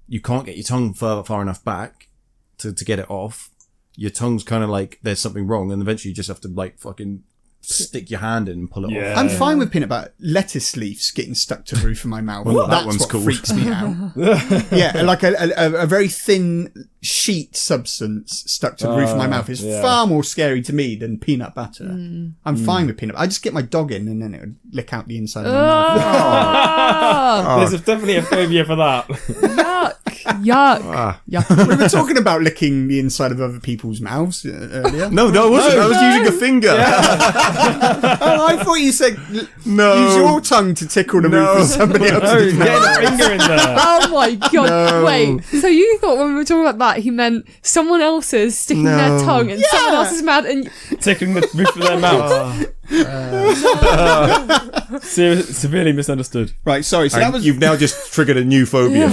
you can't get your tongue far enough back to get it off. Your tongue's kind of like there's something wrong, and eventually you just have to like fucking stick your hand in and pull it off. I'm fine with peanut butter. Lettuce leaves getting stuck to the roof of my mouth. Well, that That's one's what cool. freaks me out. Yeah, like a very thin sheet substance stuck to the roof of my mouth is far more scary to me than peanut butter. I'm fine with peanut butter. I just get my dog in and then it would lick out the inside of my mouth. There's definitely a phobia for that. Yuck. Yuck. We were talking about licking the inside of other people's mouths earlier. No, I wasn't. I was using a finger. Oh, I thought you said No. use your tongue to tickle the roof of somebody else's mouth. Get a finger in there. Oh my god. No. Wait. So you thought when we were talking about that he meant someone else's sticking their No. tongue in someone else's mouth and Tickling the roof of their mouth. Severely misunderstood. Right, sorry. So that was You've now just triggered a new phobia.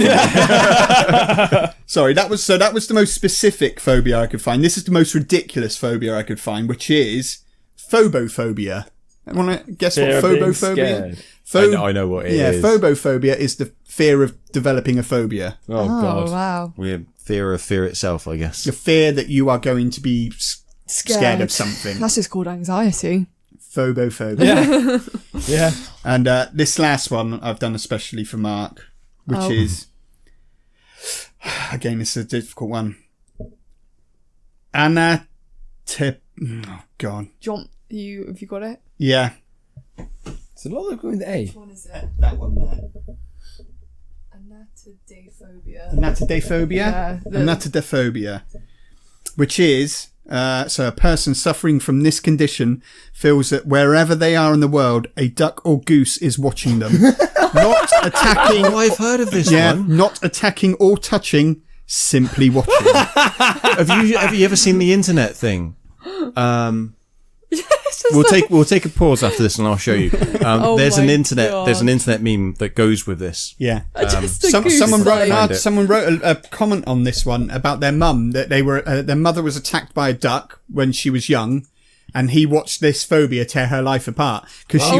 sorry. That was the most specific phobia I could find. This is the most ridiculous phobia I could find, which is phobophobia. Want to guess Fear what of being phobophobia? scared. I know what it is. Phobophobia is the fear of developing a phobia. Oh, God. wow. We're fear of fear itself, I guess. The fear that you are going to be scared of something. That's just called anxiety. Phobophobia. Yeah. And this last one I've done especially for Mark, which is, again, this is a difficult one. Oh, God. John, have you got it? Yeah. It's a lot of going with A. Which one is it? That one there. Anatodaphobia. Anatodaphobia? Yeah, Anatodaphobia. Which is, so a person suffering from this condition feels that wherever they are in the world, a duck or goose is watching them. Not attacking. Oh, I've heard of this one. Not attacking or touching, simply watching. Have you ever seen the internet thing? We'll take a pause after this and I'll show you. There's an internet meme that goes with this. Yeah. Just a goose, Someone like- wrote a comment on this one about their mum, that their mother was attacked by a duck when she was young, and he watched this phobia tear her life apart because fuck.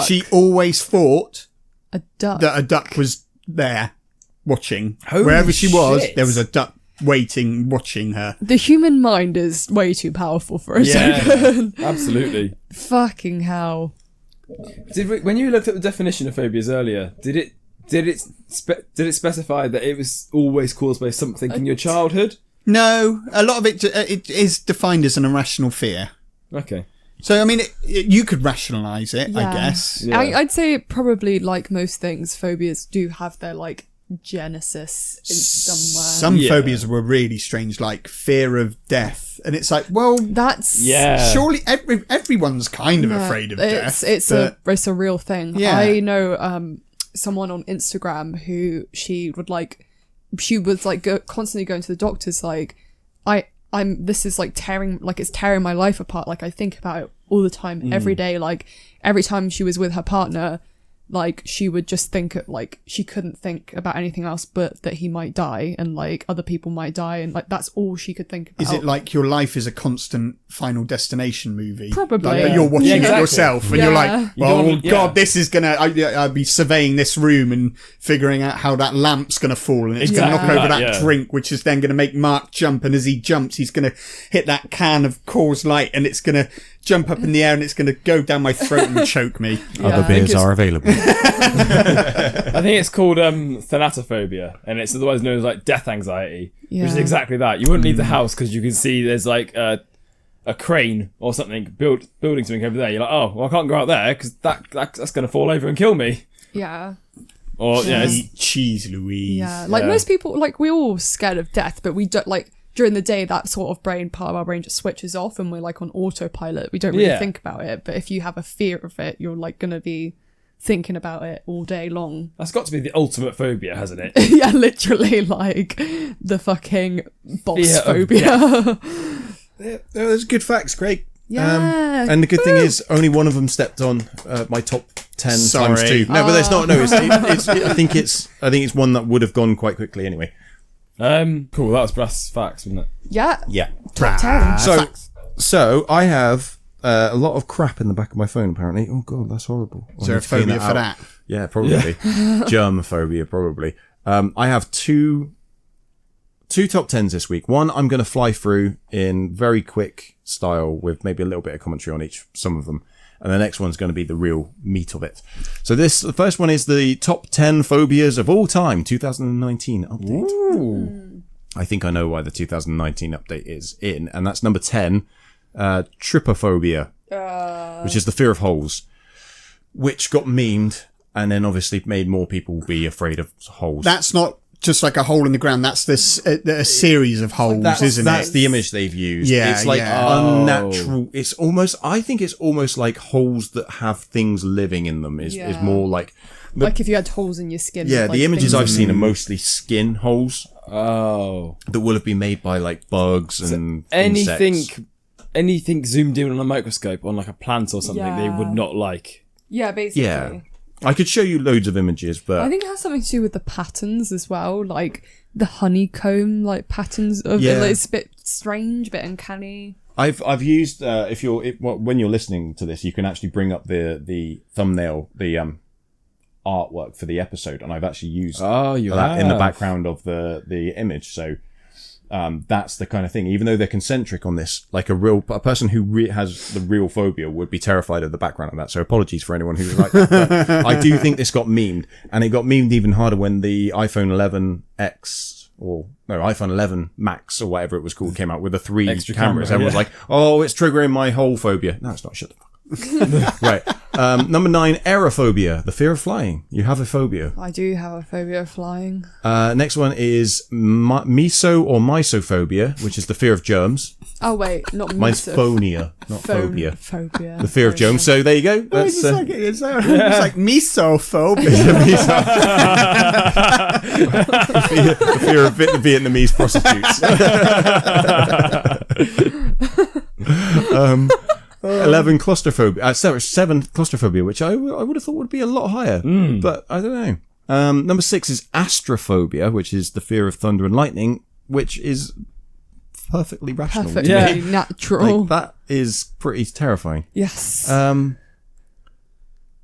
she always thought A duck. that a duck was there watching. Holy Wherever she was, shit. there was a duck waiting, watching her. The human mind is way too powerful for a second. Absolutely. Fucking hell. When you looked at the definition of phobias earlier, did it specify that it was always caused by something in your childhood? No, a lot of it is defined as an irrational fear. Okay. So, I mean, you could rationalise it, I Yeah. guess. Yeah. I'd say probably like most things, phobias do have their like genesis in somewhere. Some Yeah. phobias were really strange, like fear of death. And it's like, well, That's surely everyone's kind of afraid of death. It's a real thing. Yeah. I know someone on Instagram who she was constantly going to the doctors like, this is like it's tearing my life apart. Like I think about it all the time, every day. Like every time she was with her partner, like she would just think like she couldn't think about anything else but that he might die and like other people might die, and like that's all she could think about. Is it like your life is a constant Final Destination movie? Probably. Like, but you're watching exactly. it yourself, and you're like, You don't "Oh want- God, this is gonna." I'll be surveying this room and figuring out how that lamp's gonna fall, and it's gonna knock Exactly over that, that yeah. drink, which is then gonna make Mark jump. And as he jumps, he's gonna hit that can of Coors Light, and it's gonna jump up in the air, and it's gonna go down my throat and choke me. Other beers are available. I think it's called thanatophobia, and it's otherwise known as like death anxiety, which is Yeah. exactly that. You wouldn't leave the house because you can see there's like a crane or something building something over there. You're like, oh, well, I can't go out there because that's going to fall over and kill me. Yeah. Or Eat cheese, Louise. Yeah, like Yeah. most people, like we're all scared of death, but we don't like during the day that sort of part of our brain just switches off and we're like on autopilot. We don't really Yeah. think about it. But if you have a fear of it, you're like gonna be thinking about it all day long. that's got to be the ultimate phobia, hasn't it? Yeah, literally like the fucking boss Fear of phobia. Those are good facts, Craig. Yeah. And the good thing is, only one of them stepped on my top 10 times Sorry. 2. No, but there's not. No, I think it's one that would have gone quite quickly anyway. Cool. That was brass facts, wasn't it? Yeah, Yeah. top 10. So I have a lot of crap in the back of my phone. Apparently. Oh god, that's horrible. Is there a phobia for that? Yeah, probably. Germophobia, probably. I have two top 10s this week. One I'm going to fly through in very quick style with maybe a little bit of commentary on some of them. And the next one's going to be the real meat of it. So the first one is the top 10 phobias of all time, 2019 update. Ooh. I think I know why the 2019 update is in, and that's number 10, trypophobia, which is the fear of holes, which got memed and then obviously made more people be afraid of holes. That's not just like a hole in the ground. That's this a series of holes, isn't that's it? the image they've used. Yeah, it's like yeah. unnatural. It's almost. I think it's almost like holes that have things living in them. Is Yeah. more like. Like if you had holes in your skin. Yeah, with, like, the images things I've in seen are them. mostly skin holes Oh. that will have been made by like bugs and Anything insects. anything zoomed in on a microscope on like a plant or something they would not like. Yeah, basically. Yeah. I could show you loads of images, but I think it has something to do with the patterns as well, like the honeycomb like patterns of it. Like, it's a bit strange, a bit uncanny. I've used when you're listening to this, you can actually bring up the thumbnail, the artwork for the episode, and I've actually used that in the background of the image. So that's the kind of thing. Even though they're concentric on this, like a person who has the real phobia would be terrified of the background of that. So apologies for anyone who's like that. But I do think this got memed, and it got memed even harder when the iPhone 11X iPhone 11 Max or whatever it was called came out with the 3 extra cameras. Camera, Everyone's like, "Oh, it's triggering my whole phobia." No, it's not. Shut the fuck up. Right. Number 9, aerophobia, the fear of flying. You have a phobia. I do have a phobia of flying. Next one is meso or mysophobia, which is the fear of germs. Oh wait, not Mine's phonia, not phobia. Phobia. The fear of germs. So there you go. That's It's like misophobia. the fear of Vietnamese prostitutes. 11 claustrophobia. 7 claustrophobia, which I would have thought would be a lot higher, but I don't know. Number 6 is astrophobia, which is the fear of thunder and lightning, which is perfectly rational. Perfectly natural. Like, that is pretty terrifying. Yes.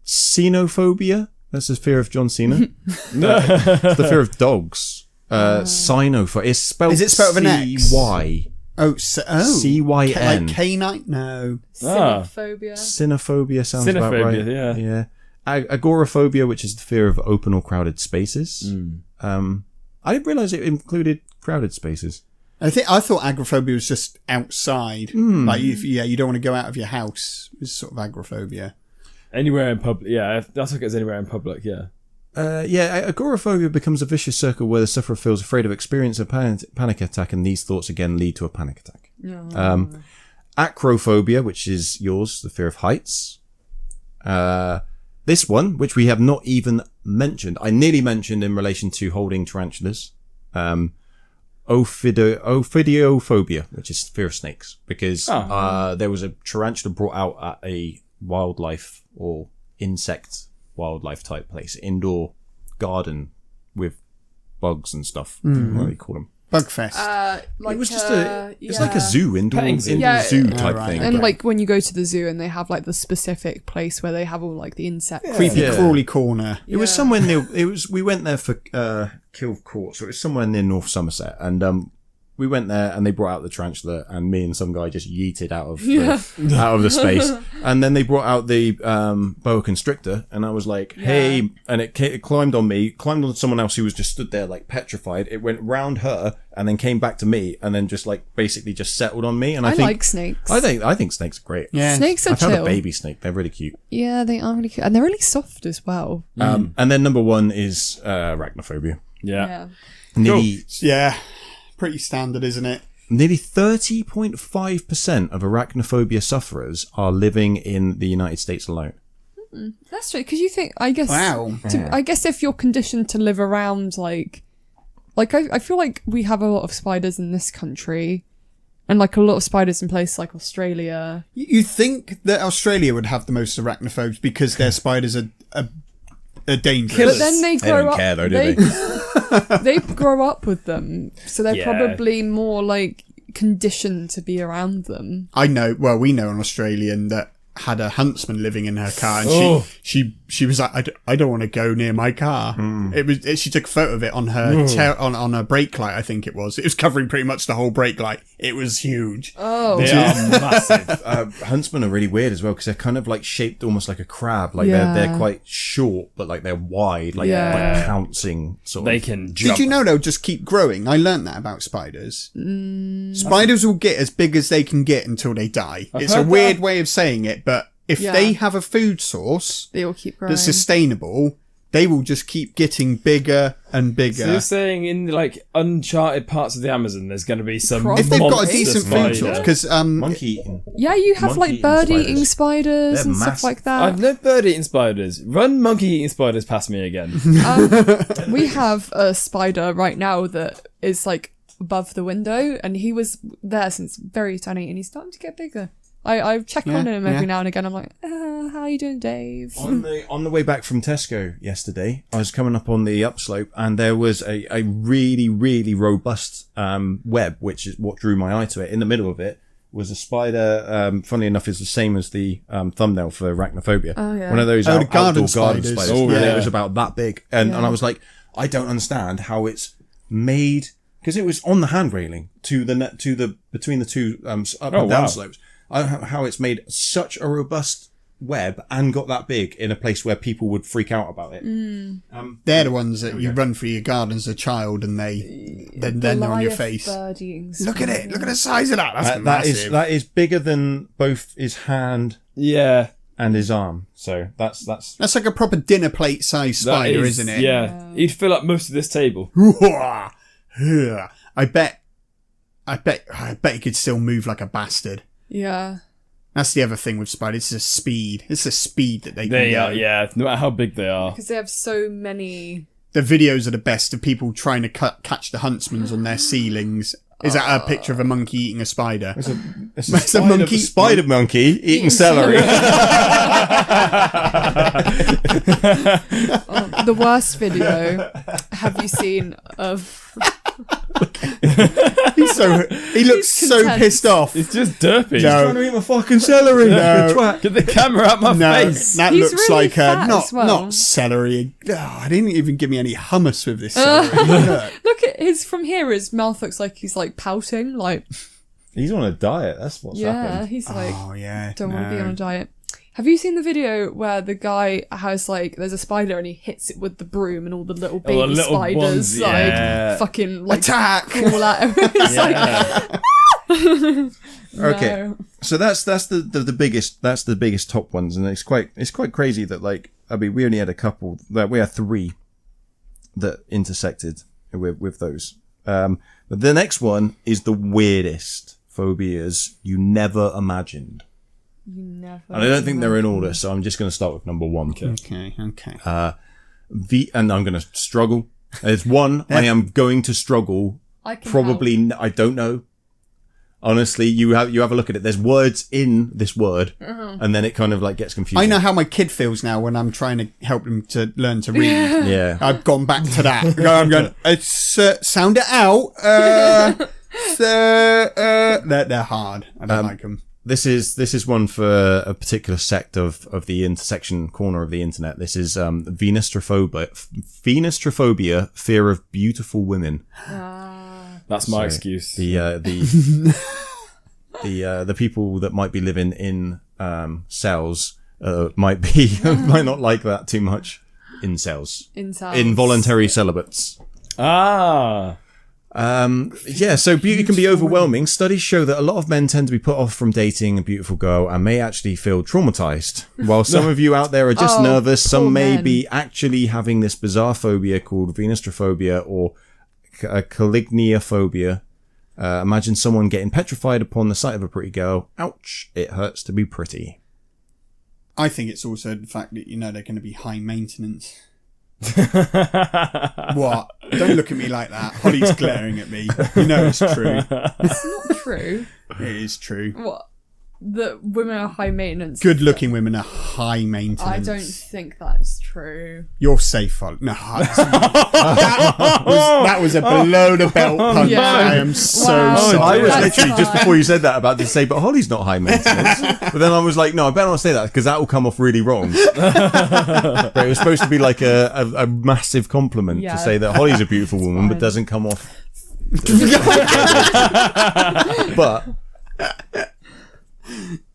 Xenophobia. That's the fear of John Cena. It's the fear of dogs. Cynophobia. Is it spelled with an X? C-Y. C-Y-N. Like canine? No. Cynophobia. Cynophobia sounds about right. Yeah. Agoraphobia, which is the fear of open or crowded spaces. I didn't realise it included crowded spaces. I thought agoraphobia was just outside. Like, you don't want to go out of your house. It's sort of agoraphobia. Anywhere in public, that's like it's anywhere in public, agoraphobia becomes a vicious circle where the sufferer feels afraid of experiencing a panic attack, and these thoughts again lead to a panic attack. Acrophobia, which is yours, the fear of heights. This one, which we have not even mentioned, I nearly mentioned in relation to holding tarantulas. Ophidiophobia, which is fear of snakes, because there was a tarantula brought out at a wildlife or insect wildlife type place, indoor garden with bugs and stuff. What do you call them? Bugfest. It was just it's like a zoo, indoor zoo type thing. And like when you go to the zoo and they have like the specific place where they have all like the insects. Creepy crawly corner. It was somewhere near, we went there for Kill Court, so it was somewhere near North Somerset, and we went there and they brought out the tarantula, and me and some guy just yeeted out of the space. And then they brought out the boa constrictor, and I was like, hey, and it climbed on me, climbed on someone else who was just stood there like petrified. It went round her and then came back to me, and then just like basically just settled on me. And I think, like snakes. I think snakes are great. Yeah. Snakes are I've chill. had a baby snake. They're really cute. Yeah, they are really cute. And they're really soft as well. And then number 1 is arachnophobia. Yeah. Nearly, Yeah. Pretty standard, isn't it? Nearly 30.5% of arachnophobia sufferers are living in the United States alone. That's true, because you think, I guess, Wow. I guess if you're conditioned to live around, like I feel like we have a lot of spiders in this country, and like a lot of spiders in places like Australia. You think that Australia would have the most arachnophobes because their spiders are dangerous. But then they They grow don't up. care though, do they? They grow up with them, so they're Yeah. probably more like conditioned to be around them. I know. Well, we know an Australian that had a huntsman living in her car, and she was like, I don't want to go near my car. She took a photo of it on her on her brake light. I think it was covering pretty much the whole brake light. It was huge. Oh, They are massive. Huntsmen are really weird as well, because they're kind of like shaped almost like a crab. Like Yeah. they're quite short, but like they're wide, like pouncing sort They of. can jump. Did you know they'll just keep growing? I learned that about spiders. Spiders will get as big as they can get until they die. It's a heard weird that. way of saying it, but if they have a food source they all keep growing. that's sustainable, they will just keep getting bigger and bigger. So you're saying in like uncharted parts of the Amazon, there's going to be some If if they've got a monster decent spider. food source, because Monkey eating. Yeah, you have like Monkey-eating bird-eating spiders They're and stuff massive. like that. I've no bird-eating spiders. Run monkey-eating spiders past me again. We have a spider right now that is like above the window, and he was there since very tiny, and he's starting to get bigger. I check on him every now and again. I'm like, how are you doing, Dave? On the way back from Tesco yesterday, I was coming up on the upslope, and there was a really, really robust web, which is what drew my eye to it. In the middle of it was a spider. Funnily enough, is the same as the thumbnail for Arachnophobia. Oh, yeah. One of those the outdoor garden spiders. spiders. Oh, And yeah. it was about that big, and I was like, I don't understand how it's made, because it was on the hand railing between the two up and down slopes. How it's made such a robust web and got that big in a place where people would freak out about it. They're the ones that you run through your garden as a child, and then they're on your face. Look at it! Look at the size of that. That's massive. That is bigger than both his hand Yeah. and his arm. So that's That's like a proper dinner plate size spider, That isn't it? Yeah. He'd fill up most of this table. I bet he could still move like a bastard. Yeah. That's the other thing with spiders. It's the speed. It's the speed that they can They go. are, yeah. No matter how big they are. Because they have so many. The videos are the best of people trying to catch the huntsmans on their ceilings. Is that a picture of a monkey eating a spider? it's a monkey, spider monkey eating celery. The worst video have you seen of? He looks so content. pissed off. It's just derpy. No. Trying to eat my fucking celery. No. Twat. Get the camera out my face. That He's looks really like fat not as well. not celery. I didn't even give me any hummus with this celery. Look. Look at his from here. His mouth looks like he's like pouting. Like He's on a diet. That's what's happened. he's like Oh yeah. don't want to be on a diet. Have you seen the video where the guy has like there's a spider and he hits it with the broom and all the little baby little spiders ones, yeah. like fucking like Attack! crawl at him. It's like, Okay, no. so that's the biggest top ones, and it's quite crazy that, like, I mean, we only had a couple, that we had 3 that intersected with those. But the next one is the weirdest phobias you never imagined. You never. And I don't think they're in order, so I'm just going to start with number 1. Okay. And I'm going to struggle. There's one I am going to struggle. I can Probably, I don't know. Honestly, you have a look at it. There's words in this word, and then it kind of like gets confusing. I know how my kid feels now when I'm trying to help him to learn to read. Yeah. I've gone back to that. I'm going, sound it out. They're hard. I don't like them. This is one for a particular sect of the intersection corner of the internet. This is Venustrophobia, fear of beautiful women. That's my excuse. The people that might be living in cells might not like that too much. Incels. Involuntary celibates. Ah. So beauty can be overwhelming. Studies show that a lot of men tend to be put off from dating a beautiful girl and may actually feel traumatized. While some of you out there are just nervous, some may be actually having this bizarre phobia called venustrophobia or caligniaphobia. Imagine someone getting petrified upon the sight of a pretty girl. Ouch, it hurts to be pretty. I think it's also the fact that, they're going to be high maintenance. What? Don't look at me like that. Holly's glaring at me. It's true. It's not true. It is true. What? That women are high maintenance. Good-looking women are high maintenance. I don't think that's true. You're safe, Holly. No, that was a below the belt punch. Yeah. I am so Wow. sorry. I was That's literally just fine. before you said that about to say, but Holly's not high maintenance. But then I was like, no, I better not say that because that will come off really wrong. But it was supposed to be like a massive compliment Yeah. to say that Holly's a beautiful woman, but fine. doesn't come off. But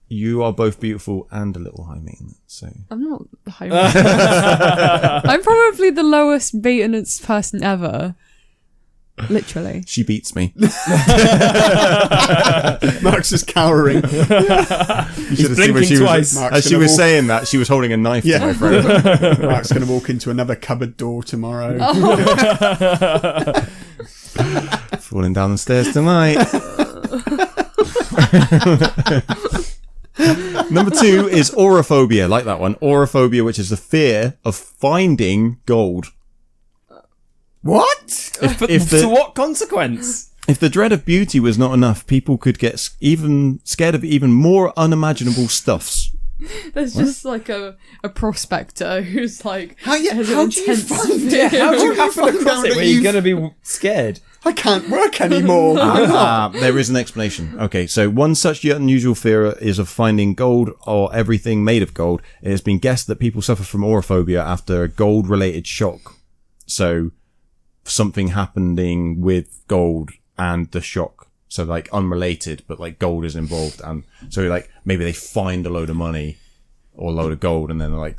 you are both beautiful and a little high maintenance. So I'm not high maintenance. I'm probably the lowest maintenance person ever. Literally. she beats me. Mark's just cowering. You should have seen blinking when she twice. was, as she was saying that, she was holding a knife to my throat. Mark's going to walk into another cupboard door tomorrow. Falling down the stairs tonight. Number 2 is auraphobia. Like that one. Auraphobia, which is the fear of finding gold. What? If the- To what consequence? If the dread of beauty was not enough, people could get even scared of even more unimaginable stuffs. There's just like a prospector who's like, How do you has find it? How do you How happen across it where you're going to be scared? I can't work anymore. There is an explanation. Okay, so one such unusual fear is of finding gold or everything made of gold. It has been guessed that people suffer from agoraphobia after a gold-related shock. So something happening with gold and the shock. So like unrelated, but like gold is involved. And so like maybe they find a load of money or a load of gold and then they're like,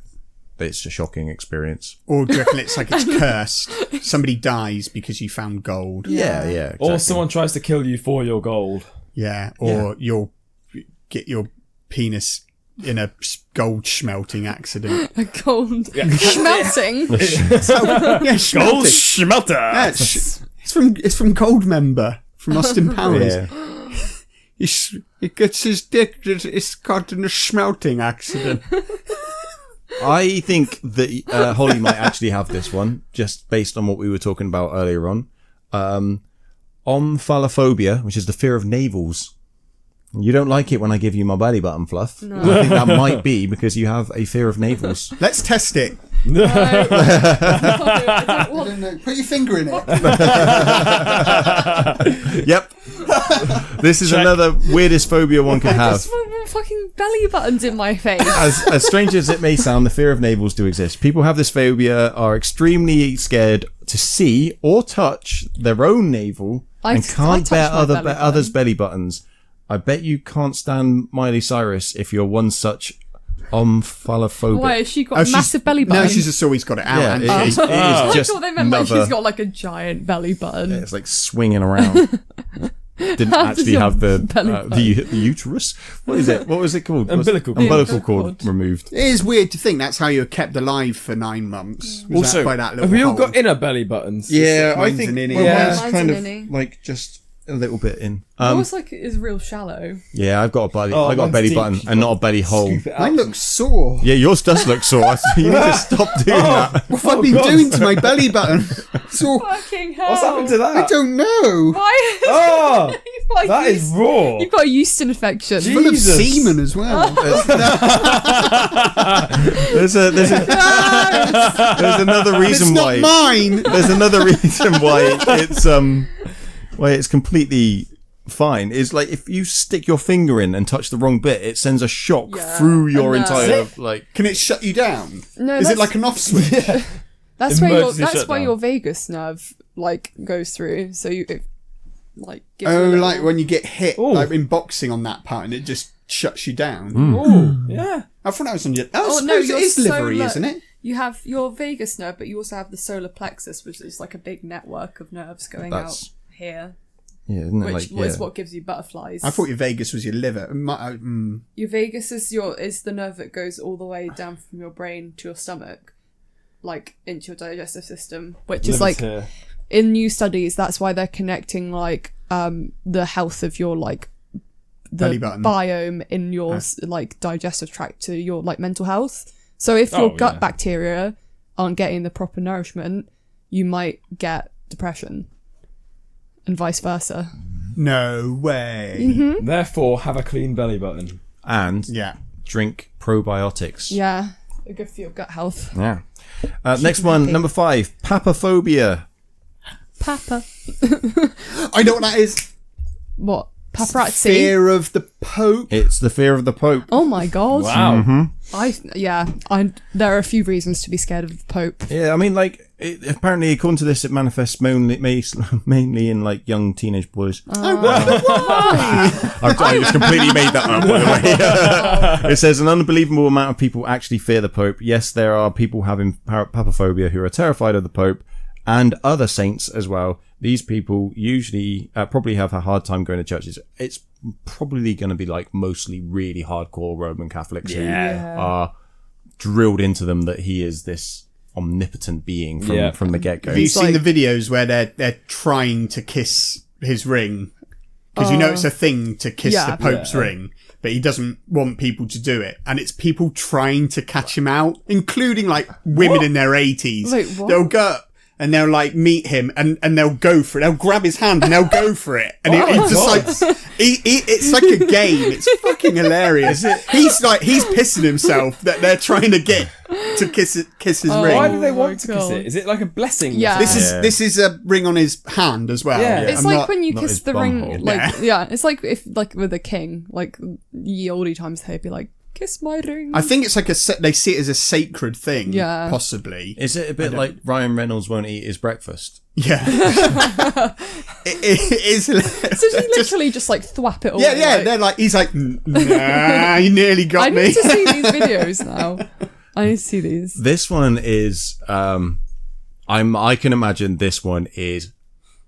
it's a shocking experience. Or do you reckon it's like it's cursed? Somebody dies because you found gold. Yeah, exactly. Or someone tries to kill you for your gold. Yeah, or you'll get your penis in a gold smelting accident. a gold schmelting. Yeah, Gold smelting. schmelter! Yeah, it's from Goldmember, from Austin Powers. Yeah. He gets his dick, it's caught in a smelting accident. I think that Holly might actually have this one, just based on what we were talking about earlier on. Omphalophobia, which is the fear of navels. You don't like it when I give you my belly button fluff. No. I think that might be because you have a fear of navels. Let's test it. No. I don't I don't know. Put your finger in it. Yep. This is another weirdest phobia one could I have. just want more fucking belly buttons in my face. As strange as it may sound, the fear of navels do exist. People have this phobia, are extremely scared to see or touch their own navel and can't bear others' belly buttons. I bet you can't stand Miley Cyrus if you're one such omphallophobic. Why has she got a massive belly button? No, she's just always got it out. Yeah, and it is I just thought they meant like another- she's got like a giant belly button. It's like swinging around. Didn't How does actually your have the belly button- the uterus. What is it? What was it called? Umbilical cord. Umbilical cord removed. It is weird to think that's how you're kept alive for 9 months. Was Also- that by that little Have we all hole? got inner belly buttons? Yeah, Mine's an innie. well, Yeah. mine's Mine's kind an of innie. like just a little bit in. Yours like is real shallow. Yeah, I've got a belly. Oh, I got a mine's belly deep. button and not a belly hole. Scoop it out. Mine looks sore. Yeah, yours does look sore. You need to stop doing that. What have I been God. doing to my belly button? So Fucking hell! What's happened to that? I don't know. Why? Oh, You've got a that is yeast- raw. You've got a yeast infection. Full of Jesus. semen as well. There's another It's reason not why. mine. There's another reason why it's completely fine. Is like if you stick your finger in and touch the wrong bit, it sends a shock Yeah, through your I know. entire like. Can it shut you down? No, Is it that's- like an off switch? That's where Emergency that's why shutdown. your vagus nerve like goes through. So it like gives Oh, you a little- like when you get hit Ooh. like in boxing on that part and it just shuts you down. Oh, yeah. I thought that was on your... Oh, Oh, no, it your is livery, solar- isn't it? You have your vagus nerve, but you also have the solar plexus, which is like a big network of nerves going That's- out here, Yeah, isn't it which like is what gives you butterflies. I thought your Vegas was your liver. Your vagus is the nerve that goes all the way down from your brain to your stomach, like into your digestive system, which is like Liver's here. in new studies. That's why they're connecting like the health of your like the Belly button. biome in your like digestive tract to your like mental health. So if your gut yeah. bacteria aren't getting the proper nourishment, you might get depression, and vice versa. No way. Mm-hmm. Therefore, have a clean belly button. and Yeah. drink probiotics. Yeah, they're good for your gut health. Yeah. Next one, happy. number 5, papaphobia. Papa, I know what that is. what? Paparazzi. Fear of the Pope. It's the fear of the Pope. Oh my god. Wow. There are a few reasons to be scared of the Pope. Yeah, I mean, like, apparently, according to this, it manifests mainly in, like, young teenage boys. I just completely made that up, by the way. It says an unbelievable amount of people actually fear the Pope. Yes, there are people having papaphobia who are terrified of the Pope and other saints as well. These people usually probably have a hard time going to churches. It's probably going to be, like, mostly really hardcore Roman Catholics who are drilled into them that he is this omnipotent being from the get-go. Have you It's seen like- the videos where they're trying to kiss his ring? Because you know it's a thing to kiss Yeah. the Pope's Yeah. ring, but he doesn't want people to do it. And it's people trying to catch him out, including like women in their 80s. Wait, what? They'll go up and they'll like meet him and they'll go for it. They'll grab his hand and they'll go for it. And it's just like, it's like a game. It's fucking hilarious. He's pissing himself that they're trying to get to kiss his ring. Why do they want to kiss it? Is it like a blessing? Yeah. This is a ring on his hand as well. Yeah. It's like when you kiss the ring, bumhole. it's like if like with a king, like ye oldie times they'd be like, kiss my ring. I think it's like they see it as a sacred thing. Yeah. Possibly. Is it a bit like Ryan Reynolds won't eat his breakfast? Yeah. it is. So he literally just like thwap it away. Yeah. Like, They're like, he's like, nah, you nearly got I me. need to see these videos now. I need to see these. This one is, I can imagine this one is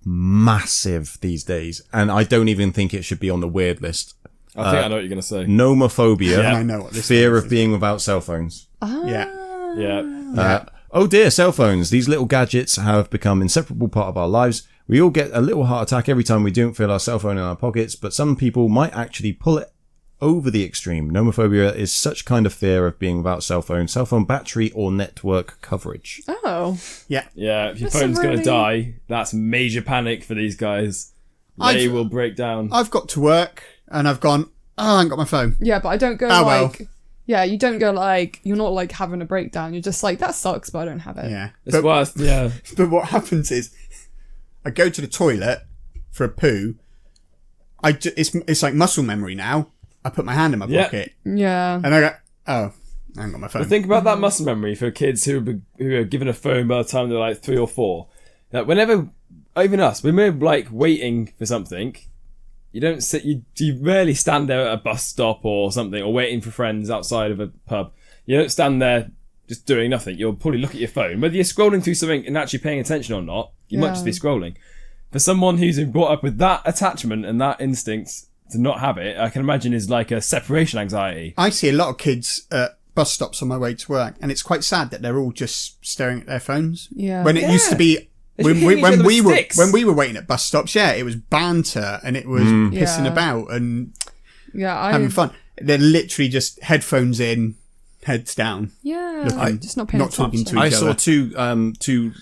massive these days, and I don't even think it should be on the weird list. I think I know what you're going to say. Nomophobia, I know what this fear one of is. being without cell phones. Yeah. Yeah. Oh dear, cell phones. These little gadgets have become an inseparable part of our lives. We all get a little heart attack every time we don't feel our cell phone in our pockets, but some people might actually pull it over the extreme. Nomophobia is such kind of fear of being without cell phone battery, or network coverage. Oh. Yeah. Yeah, if your That's phone's going really- to die, that's major panic for these guys. They will break down. I've got to work and I've gone, I ain't got my phone. Yeah, but I don't go Oh, well. like. Yeah, you don't go like. You're not like having a breakdown. You're just like, that sucks, but I don't have it. Yeah. It's worse, yeah. But what happens is, I go to the toilet for a poo. It's like muscle memory now. I put my hand in my Yeah. pocket Yeah. and I go, oh, I haven't got my phone. But think about that muscle memory for kids who are given a phone by the time they're like 3 or 4. Like whenever, even us, when we're like waiting for something, you don't sit. You rarely stand there at a bus stop or something, or waiting for friends outside of a pub. You don't stand there just doing nothing. You'll probably look at your phone, whether you're scrolling through something and actually paying attention or not. You might just be scrolling. For someone who's been brought up with that attachment and that instinct to not have it, I can imagine is like a separation anxiety. I see a lot of kids at bus stops on my way to work, and it's quite sad that they're all just staring at their phones. Yeah. When it used to be. They should hit each When other we with sticks. when we were waiting at bus stops, yeah, it was banter and it was pissing Yeah. about and Yeah. having fun. They're literally just headphones in, heads down. Yeah. Looking- Just not paying not talking attention. to I each saw other. two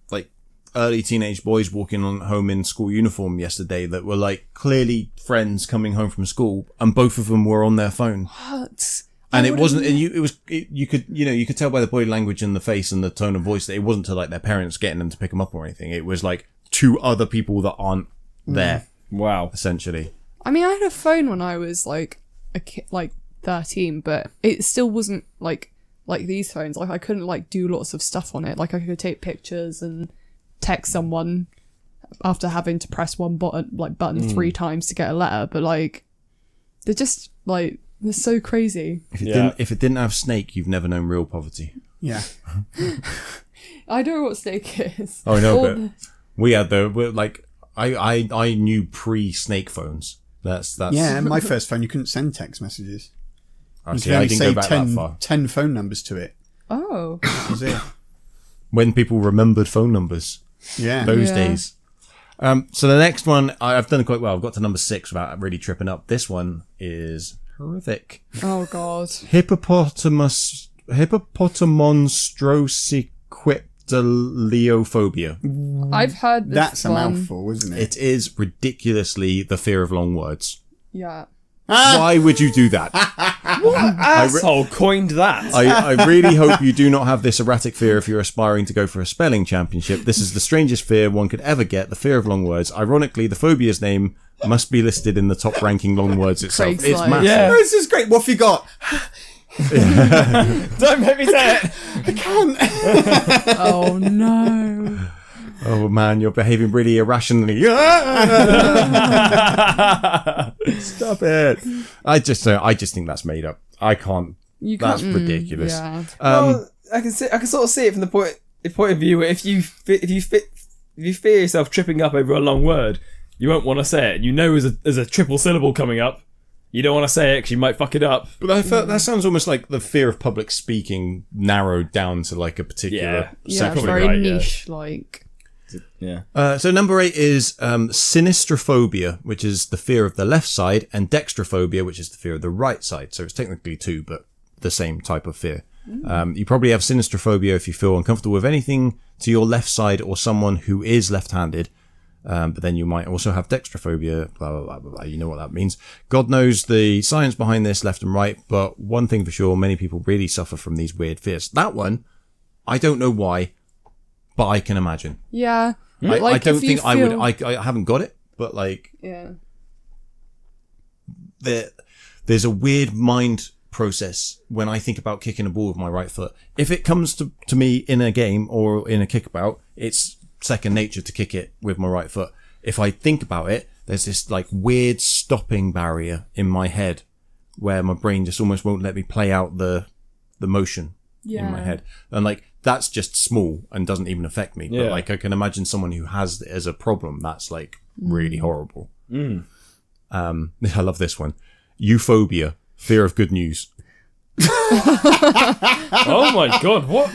like early teenage boys walking on home in school uniform yesterday that were like clearly friends coming home from school, and both of them were on their phone. What? And it wasn't, and you could tell by the body language and the face and the tone of voice that it wasn't to like their parents getting them to pick them up or anything. It was like two other people that aren't there, Wow. essentially. I mean, I had a phone when I was like a kid, like 13, but it still wasn't like these phones. Like I couldn't like do lots of stuff on it. Like I could take pictures and text someone after having to press one button 3 times to get a letter. But like, they're just like, they're so crazy. If it didn't have Snake, you've never known real poverty. Yeah. I know what Snake is. Oh no, All but the- we had I knew pre-Snake phones. That's Yeah, my first phone, you couldn't send text messages. You actually could I only didn't go save back 10, that far. 10 phone numbers to it. Oh. That was it. When people remembered phone numbers. Yeah. Those Yeah. days. So the next one, I've done quite well. I've got to number 6 without really tripping up. This one is horrific. Oh god. Hippopotamonstrosiquipedaliophobia. I've heard this That's a one. mouthful, isn't it? It is ridiculously the fear of long words. Yeah. Why would you do that? Asshole coined that. I really hope you do not have this erratic fear if you're aspiring to go for a spelling championship. This is the strangest fear one could ever get, the fear of long words. Ironically, the phobia's name must be listed in the top ranking long words itself. Craig's It's like- massive. Yeah. Oh, this is great. What have you got? Don't make me say it. I can't. Oh no. Oh man, you're behaving really irrationally. Stop it. I just think that's made up. I can't. You can't. That's ridiculous. Yeah. Well, I can sort of see it from the point of view where if you fear yourself tripping up over a long word, you won't want to say it. You know, there's a triple syllable coming up. You don't want to say it because you might fuck it up. But I felt that sounds almost like the fear of public speaking narrowed down to like a particular Yeah, section. it's very right, yeah. niche, like. Yeah. So number 8 is sinistrophobia, which is the fear of the left side, and dextrophobia, which is the fear of the right side. So it's technically 2, but the same type of fear. You probably have sinistrophobia if you feel uncomfortable with anything to your left side or someone who is left-handed. But then you might also have dextrophobia, blah, blah, blah, blah, blah. You know what that means. God knows the science behind this left and right, but one thing for sure, many people really suffer from these weird fears. That one, I don't know why, but I can imagine. Yeah. I don't think I would, I haven't got it, but like, yeah. There's a weird mind process when I think about kicking a ball with my right foot. If it comes to me in a game or in a kickabout, it's second nature to kick it with my right foot. If I think about it, there's this like weird stopping barrier in my head where my brain just almost won't let me play out the motion in my head. And like, that's just small and doesn't even affect me. But like, I can imagine someone who has it as a problem. That's like really horrible. I love this one. Euphobia, fear of good news. Oh my god, what?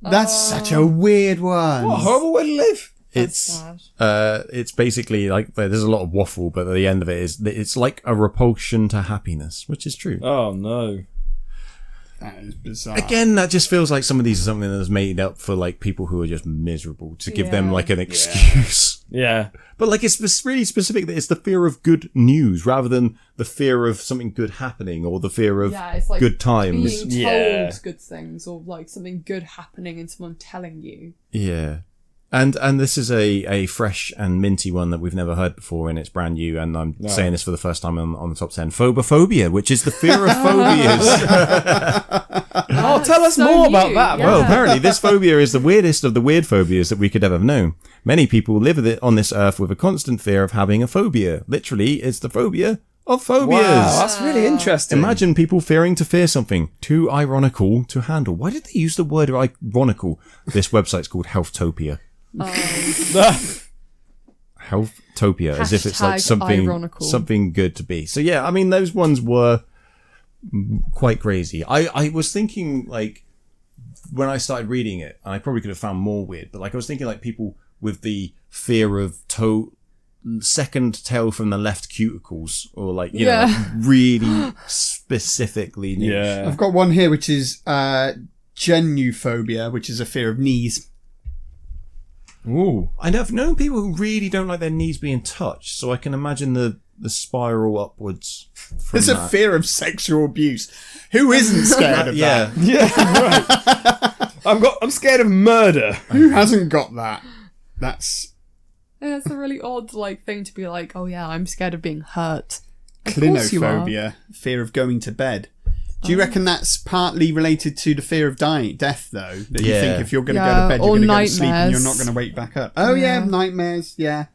That's such a weird one. What a horrible way to live. It's basically like, there's a lot of waffle, but at the end of it is, it's like a repulsion to happiness, which is true. Oh no. That is bizarre. Again, that just feels like some of these are something that's made up for like people who are just miserable to give them like an excuse. Yeah. But like, it's really specific that it's the fear of good news rather than the fear of something good happening or the fear of it's like good times. being told good things or like something good happening and someone telling you. Yeah. And this is a fresh and minty one that we've never heard before, and it's brand new, and I'm saying this for the first time on the top 10. Phobophobia, which is the fear of phobias. Oh, tell us more about that. Well, apparently this phobia is the weirdest of the weird phobias that we could ever have known. Many people live with it on this earth with a constant fear of having a phobia. Literally, it's the phobia of phobias. Wow, that's really interesting. Imagine people fearing to fear something. Too ironical to handle. Why did they use the word ironical? This website's called Healthtopia. Healthtopia, as if it's like something good to be. So yeah, I mean, those ones were quite crazy. I was thinking, like, when I started reading it, I probably could have found more weird, but like, I was thinking like people with the fear of second tail from the left cuticles, or like, you know, like really specifically niche. Yeah. I've got one here which is genuphobia, which is a fear of knees. Ooh. I've known people who really don't like their knees being touched, so I can imagine the spiral upwards. There's a fear of sexual abuse. Who isn't scared of that? Yeah, right. I'm scared of murder. Who hasn't got that? That's it's a really odd like thing to be like, oh yeah, I'm scared of being hurt. clinophobia, fear of going to bed. Do you reckon that's partly related to the fear of death, though? That you think if you're going to go to bed, you're going to go to sleep and you're not going to wake back up? Oh, yeah, nightmares, yeah.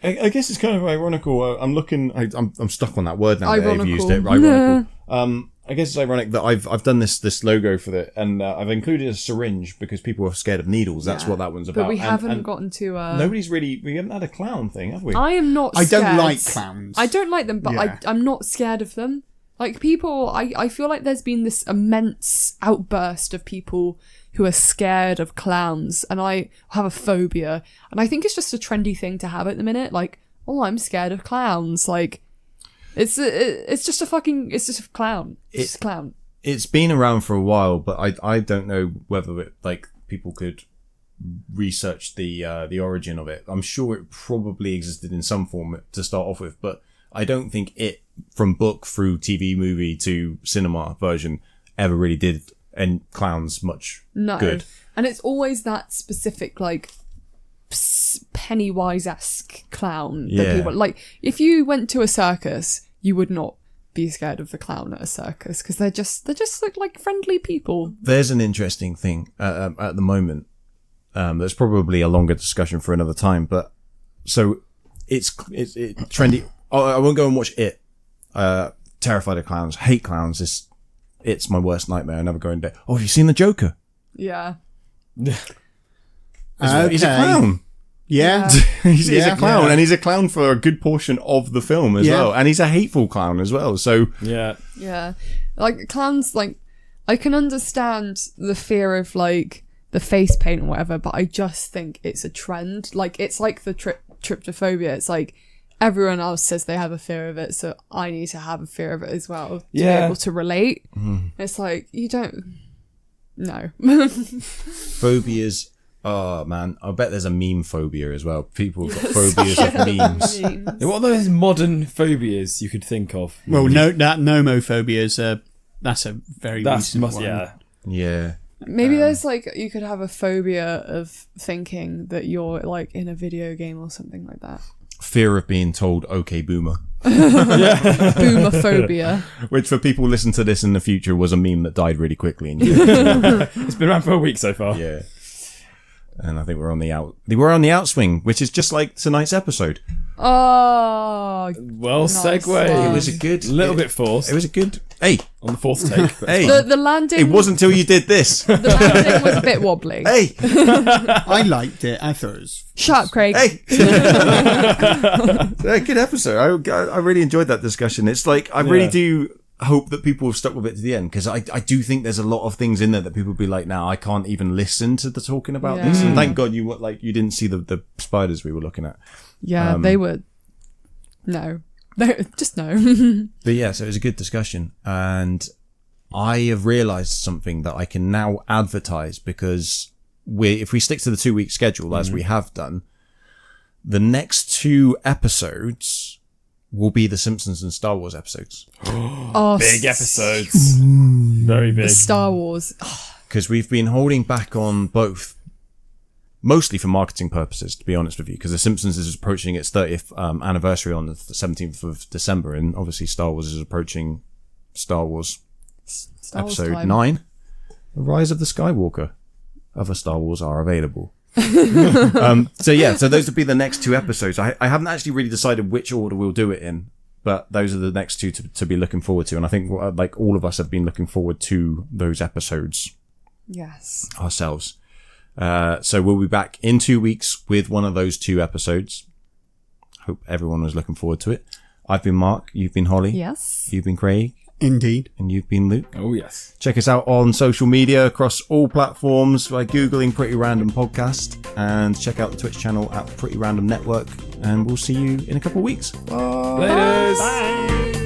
I guess it's kind of ironical. I'm looking. I'm stuck on that word now. Ironical. That I've used it. Ironical. I guess it's ironic that I've done this logo for it, and I've included a syringe because people are scared of needles. That's what that one's about. But we haven't gotten to. We haven't had a clown thing, have we? I am not. I scared. don't like clowns. I don't like them, but I'm not scared of them. Like people, I feel like there's been this immense outburst of people who are scared of clowns, and I have a phobia, and I think it's just a trendy thing to have at the minute. Like, oh, I'm scared of clowns. Like, it's just a clown. It's just a clown. It's been around for a while, but I don't know whether people could research the origin of it. I'm sure it probably existed in some form to start off with, but I don't think it, from book through TV, movie to cinema version, ever really did and clowns much good. And it's always that specific, like, Pennywise-esque clown that people like. If you went to a circus, you would not be scared of the clown at a circus because they just look like friendly people. There's an interesting thing at the moment. That's probably a longer discussion for another time, but so it's trendy. I won't go and watch it. Terrified of clowns, hate clowns. It's my worst nightmare. I never go in there. Oh, have you seen the Joker? Yeah. He's a clown. Yeah. he's a clown, and he's a clown for a good portion of the film as well. And he's a hateful clown as well. So yeah, like clowns. Like I can understand the fear of like the face paint or whatever, but I just think it's a trend. Like it's like the tryptophobia. It's like everyone else says they have a fear of it, so I need to have a fear of it as well to be able to relate. It's like, you don't... No. Phobias Oh man, I bet there's a meme phobia as well. People have got phobias of memes. What are those modern phobias you could think of? Well, that nomophobia is that's a very recent one. Yeah. Maybe there's like, you could have a phobia of thinking that you're like in a video game or something like that. Fear of being told, okay, boomer. Boomophobia. Which for people listening to this in the future was a meme that died really quickly. And It's been around for a week so far. yeah. And I think we're on the outswing, which is just like tonight's episode. Oh, Well, nice segue. one. It was a good... A little bit forced. It was a good... Hey. On the fourth take. But Hey. the landing. It wasn't until you did this. The landing was a bit wobbly. Hey. I liked it. I thought it was... Shut up, Craig. Hey. Good episode. I really enjoyed that discussion. It's like, I really do hope that people have stuck with it to the end, because I do think there's a lot of things in there that people will be like, now I can't even listen to the talking about this. And thank God you didn't see the spiders we were looking at. Yeah, they were. No, just no. But yeah, so it was a good discussion, and I have realised something that I can now advertise, because if we stick to the 2-week schedule as we have done, the next 2 episodes will be the Simpsons and Star Wars episodes. Oh, big episodes. Very big. Star Wars. Because we've been holding back on both, mostly for marketing purposes, to be honest with you, because the Simpsons is approaching its 30th anniversary on the 17th of December, and obviously Star Wars is approaching Star Wars episode 9, The Rise of the Skywalker. Other Star Wars are available. So those would be the next 2 episodes. I haven't actually really decided which order we'll do it in, but those are the next 2 to be looking forward to, and I think like all of us have been looking forward to those episodes Yes. ourselves. So we'll be back in 2 weeks with one of those 2 episodes. Hope everyone was looking forward to it. I've been Mark, you've been Holly, Yes. you've been Craig, Indeed. and you've been Luke. Oh, yes. Check us out on social media across all platforms by Googling Pretty Random Podcast, and check out the Twitch channel at Pretty Random Network, and we'll see you in a couple of weeks. Bye. Laters. Bye.